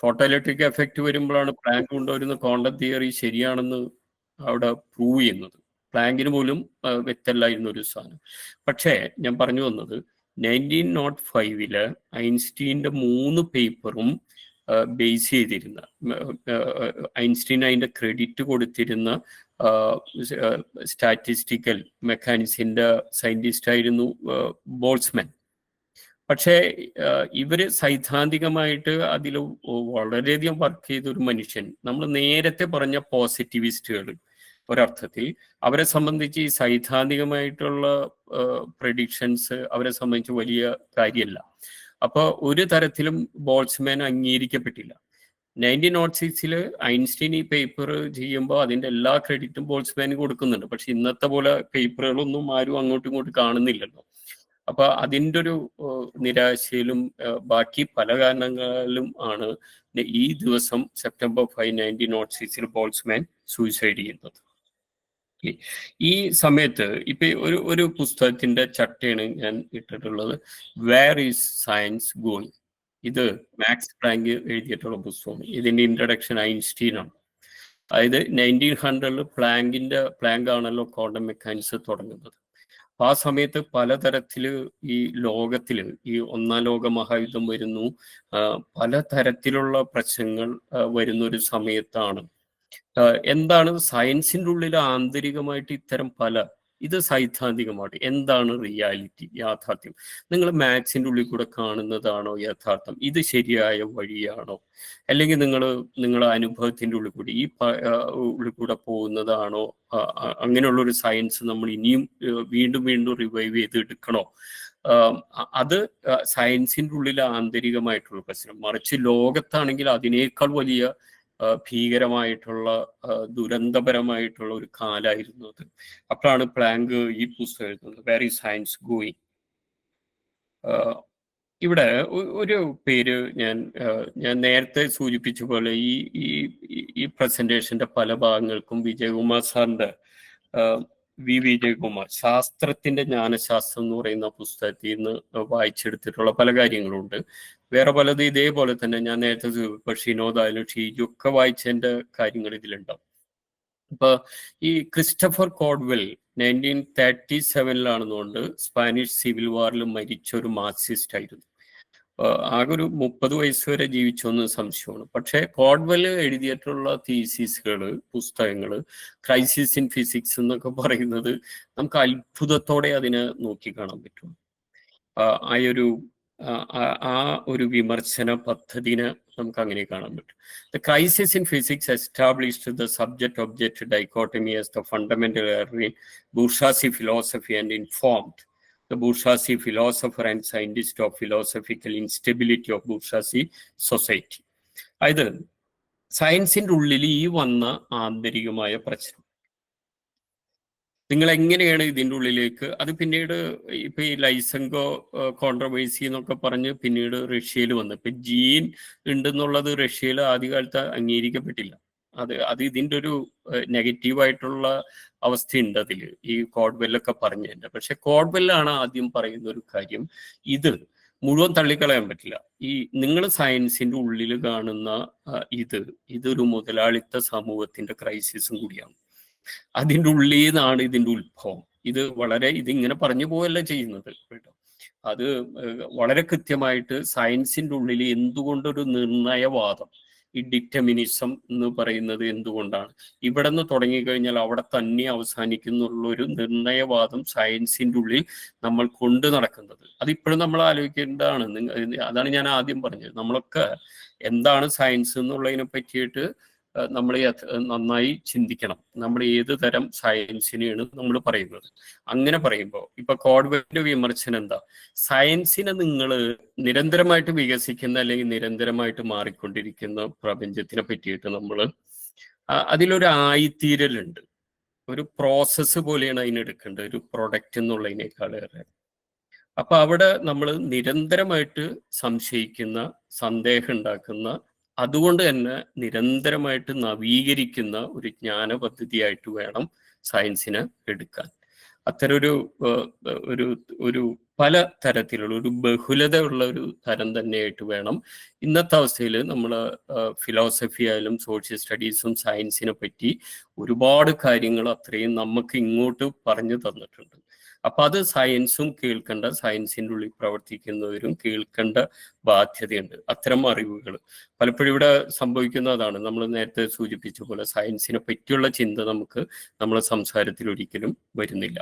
ഫോട്ടോ ഇലക്ട്രിക് എഫക്റ്റ് വരുമ്പോഴാണ് പ്ലാങ്ക് കൊണ്ടുവരുന്ന ക്വാണ്ടം തിയറി ശരിയാണെന്ന് അവിടെ പ്രൂവ് ചെയ്യുന്നത്. പ്ലാങ്കിന് പോലും വ്യക്തമല്ലായിരുന്ന ഒരു സാധനം. പക്ഷേ ഞാൻ പറഞ്ഞു വന്നത് 1905 ഐൻസ്റ്റീൻ്റെ 3 പേപ്പറും ബേസ് ചെയ്തിരുന്ന, ഐൻസ്റ്റീൻ അതിൻ്റെ ക്രെഡിറ്റ് കൊടുത്തിരുന്ന സ്റ്റാറ്റിസ്റ്റിക്കൽ മെക്കാനിക്സിൻ്റെ സയൻറ്റിസ്റ്റ് ആയിരുന്നു ബോൾട്സ്മാൻ. പക്ഷേ ഇവര് സൈദ്ധാന്തികമായിട്ട് അതിൽ വളരെയധികം വർക്ക് ചെയ്തൊരു മനുഷ്യൻ. നമ്മൾ നേരത്തെ പറഞ്ഞ പോസിറ്റിവിസ്റ്റുകൾ ഒരർത്ഥത്തിൽ അവരെ സംബന്ധിച്ച് ഈ സൈദ്ധാന്തികമായിട്ടുള്ള പ്രഡിക്ഷൻസ് അവരെ സംബന്ധിച്ച് വലിയ കാര്യമല്ല. അപ്പോൾ ഒരു തരത്തിലും ബോൾട്സ്മാൻ അംഗീകരിക്കപ്പെട്ടില്ല. 1906 ഐൻസ്റ്റീൻ ഈ പേപ്പർ ചെയ്യുമ്പോൾ അതിൻ്റെ എല്ലാ ക്രെഡിറ്റും ബോൾട്സ്മാന് കൊടുക്കുന്നുണ്ട്. പക്ഷെ ഇന്നത്തെ പോലെ പേപ്പറുകളൊന്നും ആരും അങ്ങോട്ടും ഇങ്ങോട്ടും കാണുന്നില്ലല്ലോ. അപ്പൊ അതിൻ്റെ ഒരു നിരാശയിലും ബാക്കി പല കാരണങ്ങളിലും ആണ് ഈ ദിവസം സെപ്റ്റംബർ 5, 1906 ബോൾട്സ്മാൻ സൂയിസൈഡ് ചെയ്യുന്നത്. ഈ സമയത്ത് ഇപ്പൊ ഒരു പുസ്തകത്തിന്റെ ചട്ടയാണ് ഞാൻ ഇട്ടിട്ടുള്ളത്, വേർ ഈസ് സയൻസ് ഗോയിങ്. ഇത് മാക്സ് പ്ലാങ്ക് എഴുതിയിട്ടുള്ള പുസ്തകമാണ്. ഇതിന്റെ ഇൻട്രഡക്ഷൻ ഐൻസ്റ്റീൻ ആണ്. അതായത് 1900 പ്ലാങ്ക് ആണല്ലോ ക്വാണ്ടം മെക്കാനിക്സ് തുടങ്ങുന്നത്. ആ സമയത്ത് പലതരത്തില് ഈ ലോകത്തില് ഈ 1-ാം ലോക മഹായുദ്ധം വരുന്നു, പലതരത്തിലുള്ള പ്രശ്നങ്ങൾ വരുന്ന ഒരു സമയത്താണ് എന്താണ് സയൻസിൻ്റെ ഉള്ളിൽ ആന്തരികമായിട്ട് ഇത്തരം ഇത് സൈദ്ധാന്തികമായിട്ട് എന്താണ് റിയാലിറ്റി, യാഥാർത്ഥ്യം? നിങ്ങൾ മാത്സിൻ്റെ ഉള്ളിൽ കൂടെ കാണുന്നതാണോ യഥാർത്ഥം? ഇത് ശരിയായ വഴിയാണോ? അല്ലെങ്കിൽ നിങ്ങളുടെ അനുഭവത്തിൻ്റെ ഉള്ളിൽ കൂടി ഉള്ളിൽ കൂടെ പോകുന്നതാണോ? അങ്ങനെയുള്ളൊരു സയൻസ് നമ്മൾ ഇനിയും വീണ്ടും റിവൈവ് ചെയ്തെടുക്കണോ? അത് സയൻസിൻ്റെ ഉള്ളിൽ ആന്തരികമായിട്ടുള്ള പ്രശ്നം. മറിച്ച് ലോകത്താണെങ്കിൽ അതിനേക്കാൾ വലിയ ഭീകരമായിട്ടുള്ള ദുരന്തപരമായിട്ടുള്ള ഒരു കാലായിരുന്നു അത്. അപ്പോഴാണ് പ്ലാങ്ക് ഈ പുസ്തകം എഴുതുന്നത്, വേർ ഈസ് സയൻസ് ഗോയിങ്. ഇവിടെ ഒരു പേര് ഞാൻ നേരത്തെ സൂചിപ്പിച്ച പോലെ ഈ പ്രസന്റേഷന്റെ പല ഭാഗങ്ങൾക്കും വിജയകുമാർ സാറിന്റെ വിജയകുമാർ ശാസ്ത്രത്തിന്റെ ജ്ഞാനശാസ്ത്രം എന്ന് പറയുന്ന പുസ്തകത്തിൽ നിന്ന് വായിച്ചെടുത്തിട്ടുള്ള പല കാര്യങ്ങളുണ്ട്. വേറെ പലത് ഇതേപോലെ തന്നെ ഞാൻ നേരത്തെ ഇപ്പൊ ഷിനോദായാലും ഷീജു ഒക്കെ വായിച്ചതിന്റെ കാര്യങ്ങൾ ഇതിലുണ്ടാവും. ഇപ്പൊ ഈ ക്രിസ്റ്റഫർ കോഡ്വെൽ 1937 സ്പാനിഷ് സിവിൽ വാറിൽ മരിച്ച ഒരു മാർക്സിസ്റ്റ് ആയിരുന്നു. ആകെ ഒരു 30 വയസ്സ് വരെ ജീവിച്ചോന്ന് സംശയമാണ്. പക്ഷേ കോഡ്വെൽ എഴുതിയിട്ടുള്ള തീസിസുകൾ, പുസ്തകങ്ങൾ, ക്രൈസിസ് ഇൻ ഫിസിക്സ് എന്നൊക്കെ പറയുന്നത് നമുക്ക് അത്ഭുതത്തോടെ അതിനെ നോക്കിക്കാണാൻ പറ്റും. ആ ഒരു വിമർശന പദ്ധതിനെ നമുക്ക് അങ്ങനെ കാണാൻ പറ്റും. The crisis in physics established the subject object dichotomy as the fundamental error in bourgeoisie philosophy and informed the bourgeoisie philosopher and scientist of philosophical instability of bourgeoisie society. അതായത് സയൻസിന്റെ ഉള്ളിൽ ഈ വന്ന ആന്തരികമായ പ്രശ്നം നിങ്ങൾ എങ്ങനെയാണ് ഇതിൻ്റെ ഉള്ളിലേക്ക്, അത് പിന്നീട് ഇപ്പൊ ഈ ലൈസൻകോ കോൺട്രവേഴ്സി എന്നൊക്കെ പറഞ്ഞ് പിന്നീട് റഷ്യയിൽ വന്നു. ഇപ്പൊ ജീൻ ഉണ്ടെന്നുള്ളത് റഷ്യയിൽ ആദ്യകാലത്ത് അംഗീകരിക്കപ്പെട്ടില്ല. അത് ഇതിൻ്റെ ഒരു നെഗറ്റീവായിട്ടുള്ള അവസ്ഥയുണ്ട് അതിൽ, ഈ കോഡ്വെല്ലൊക്കെ പറഞ്ഞതിൻ്റെ. പക്ഷെ കോഡ്വെല്ലാണ് ആദ്യം പറയുന്ന ഒരു കാര്യം, ഇത് മുഴുവൻ തള്ളിക്കളയാൻ പറ്റില്ല. ഈ നിങ്ങൾ സയൻസിന്റെ ഉള്ളിൽ കാണുന്ന ഇതൊരു മുതലാളിത്ത സമൂഹത്തിന്റെ ക്രൈസിസും കൂടിയാണ്. അതിൻ്റെ ഉള്ളിൽ നിന്നാണ് ഇതിൻ്റെ ഉത്ഭവം. ഇതിങ്ങനെ പറഞ്ഞു പോവല്ല ചെയ്യുന്നത് കേട്ടോ. അത് വളരെ കൃത്യമായിട്ട് സയൻസിന്റെ ഉള്ളിൽ എന്തുകൊണ്ടൊരു നിർണയവാദം, ഈ ഡിറ്റർമിനിസം എന്ന് പറയുന്നത് എന്തുകൊണ്ടാണ്, ഇവിടെ നിന്ന് തുടങ്ങിക്കഴിഞ്ഞാൽ അവിടെ തന്നെ അവസാനിക്കുന്നുള്ളൊരു നിർണയവാദം സയൻസിൻ്റെ ഉള്ളിൽ നമ്മൾ കൊണ്ടു നടക്കുന്നത്, അതിപ്പോഴും നമ്മൾ ആലോചിക്കേണ്ടതാണ്. അതാണ് ഞാൻ ആദ്യം പറഞ്ഞത്. നമ്മളൊക്കെ എന്താണ് സയൻസ് എന്നുള്ളതിനെ പറ്റിയിട്ട് നമ്മൾ നന്നായി ചിന്തിക്കണം. നമ്മൾ ഏത് തരം സയൻസിനെയാണ് നമ്മൾ പറയുന്നത്. അങ്ങനെ പറയുമ്പോൾ ഇപ്പൊ കോഡ്വെല്ലിന്റെ വിമർശനം എന്താ, സയൻസിനെ നിങ്ങൾ നിരന്തരമായിട്ട് വികസിക്കുന്ന അല്ലെങ്കിൽ നിരന്തരമായിട്ട് മാറിക്കൊണ്ടിരിക്കുന്ന പ്രപഞ്ചത്തിനെ പറ്റിയിട്ട് നമ്മൾ അതിലൊരു ആയിത്തീരലുണ്ട്, ഒരു പ്രോസസ്സ് പോലെയാണ് അതിനെടുക്കേണ്ടത്, ഒരു പ്രൊഡക്റ്റ് എന്നുള്ളതിനേക്കാളേറെ. അപ്പൊ അവിടെ നമ്മൾ നിരന്തരമായിട്ട് സംശയിക്കുന്ന, സന്ദേഹം ഉണ്ടാക്കുന്ന, അതുകൊണ്ട് തന്നെ നിരന്തരമായിട്ട് നവീകരിക്കുന്ന ഒരു ജ്ഞാന പദ്ധതിയായിട്ട് വേണം സയൻസിനെ എടുക്കാൻ. അത്തരൊരു ഒരു പല തരത്തിലുള്ള ഒരു ബഹുലത ഉള്ള ഒരു തരം തന്നെയായിട്ട് വേണം ഇന്നത്തെ അവസ്ഥയിൽ നമ്മൾ ഫിലോസഫി ആയാലും സോഷ്യൽ സ്റ്റഡീസും സയൻസിനെ പറ്റി ഒരുപാട് കാര്യങ്ങൾ അത്രയും നമുക്ക് ഇങ്ങോട്ട് പറഞ്ഞു തന്നിട്ടുണ്ട്. അപ്പൊ അത് സയൻസും കേൾക്കേണ്ട, സയൻസിൻ്റെ ഉള്ളിൽ പ്രവർത്തിക്കുന്നവരും കേൾക്കേണ്ട ബാധ്യതയുണ്ട്. അത്തരം അറിവുകൾ പലപ്പോഴും ഇവിടെ സംഭവിക്കുന്നതാണ്, നമ്മൾ നേരത്തെ സൂചിപ്പിച്ച പോലെ സയൻസിനെ പറ്റിയുള്ള ചിന്ത നമുക്ക് നമ്മളെ സംസാരത്തിൽ ഒരിക്കലും വരുന്നില്ല.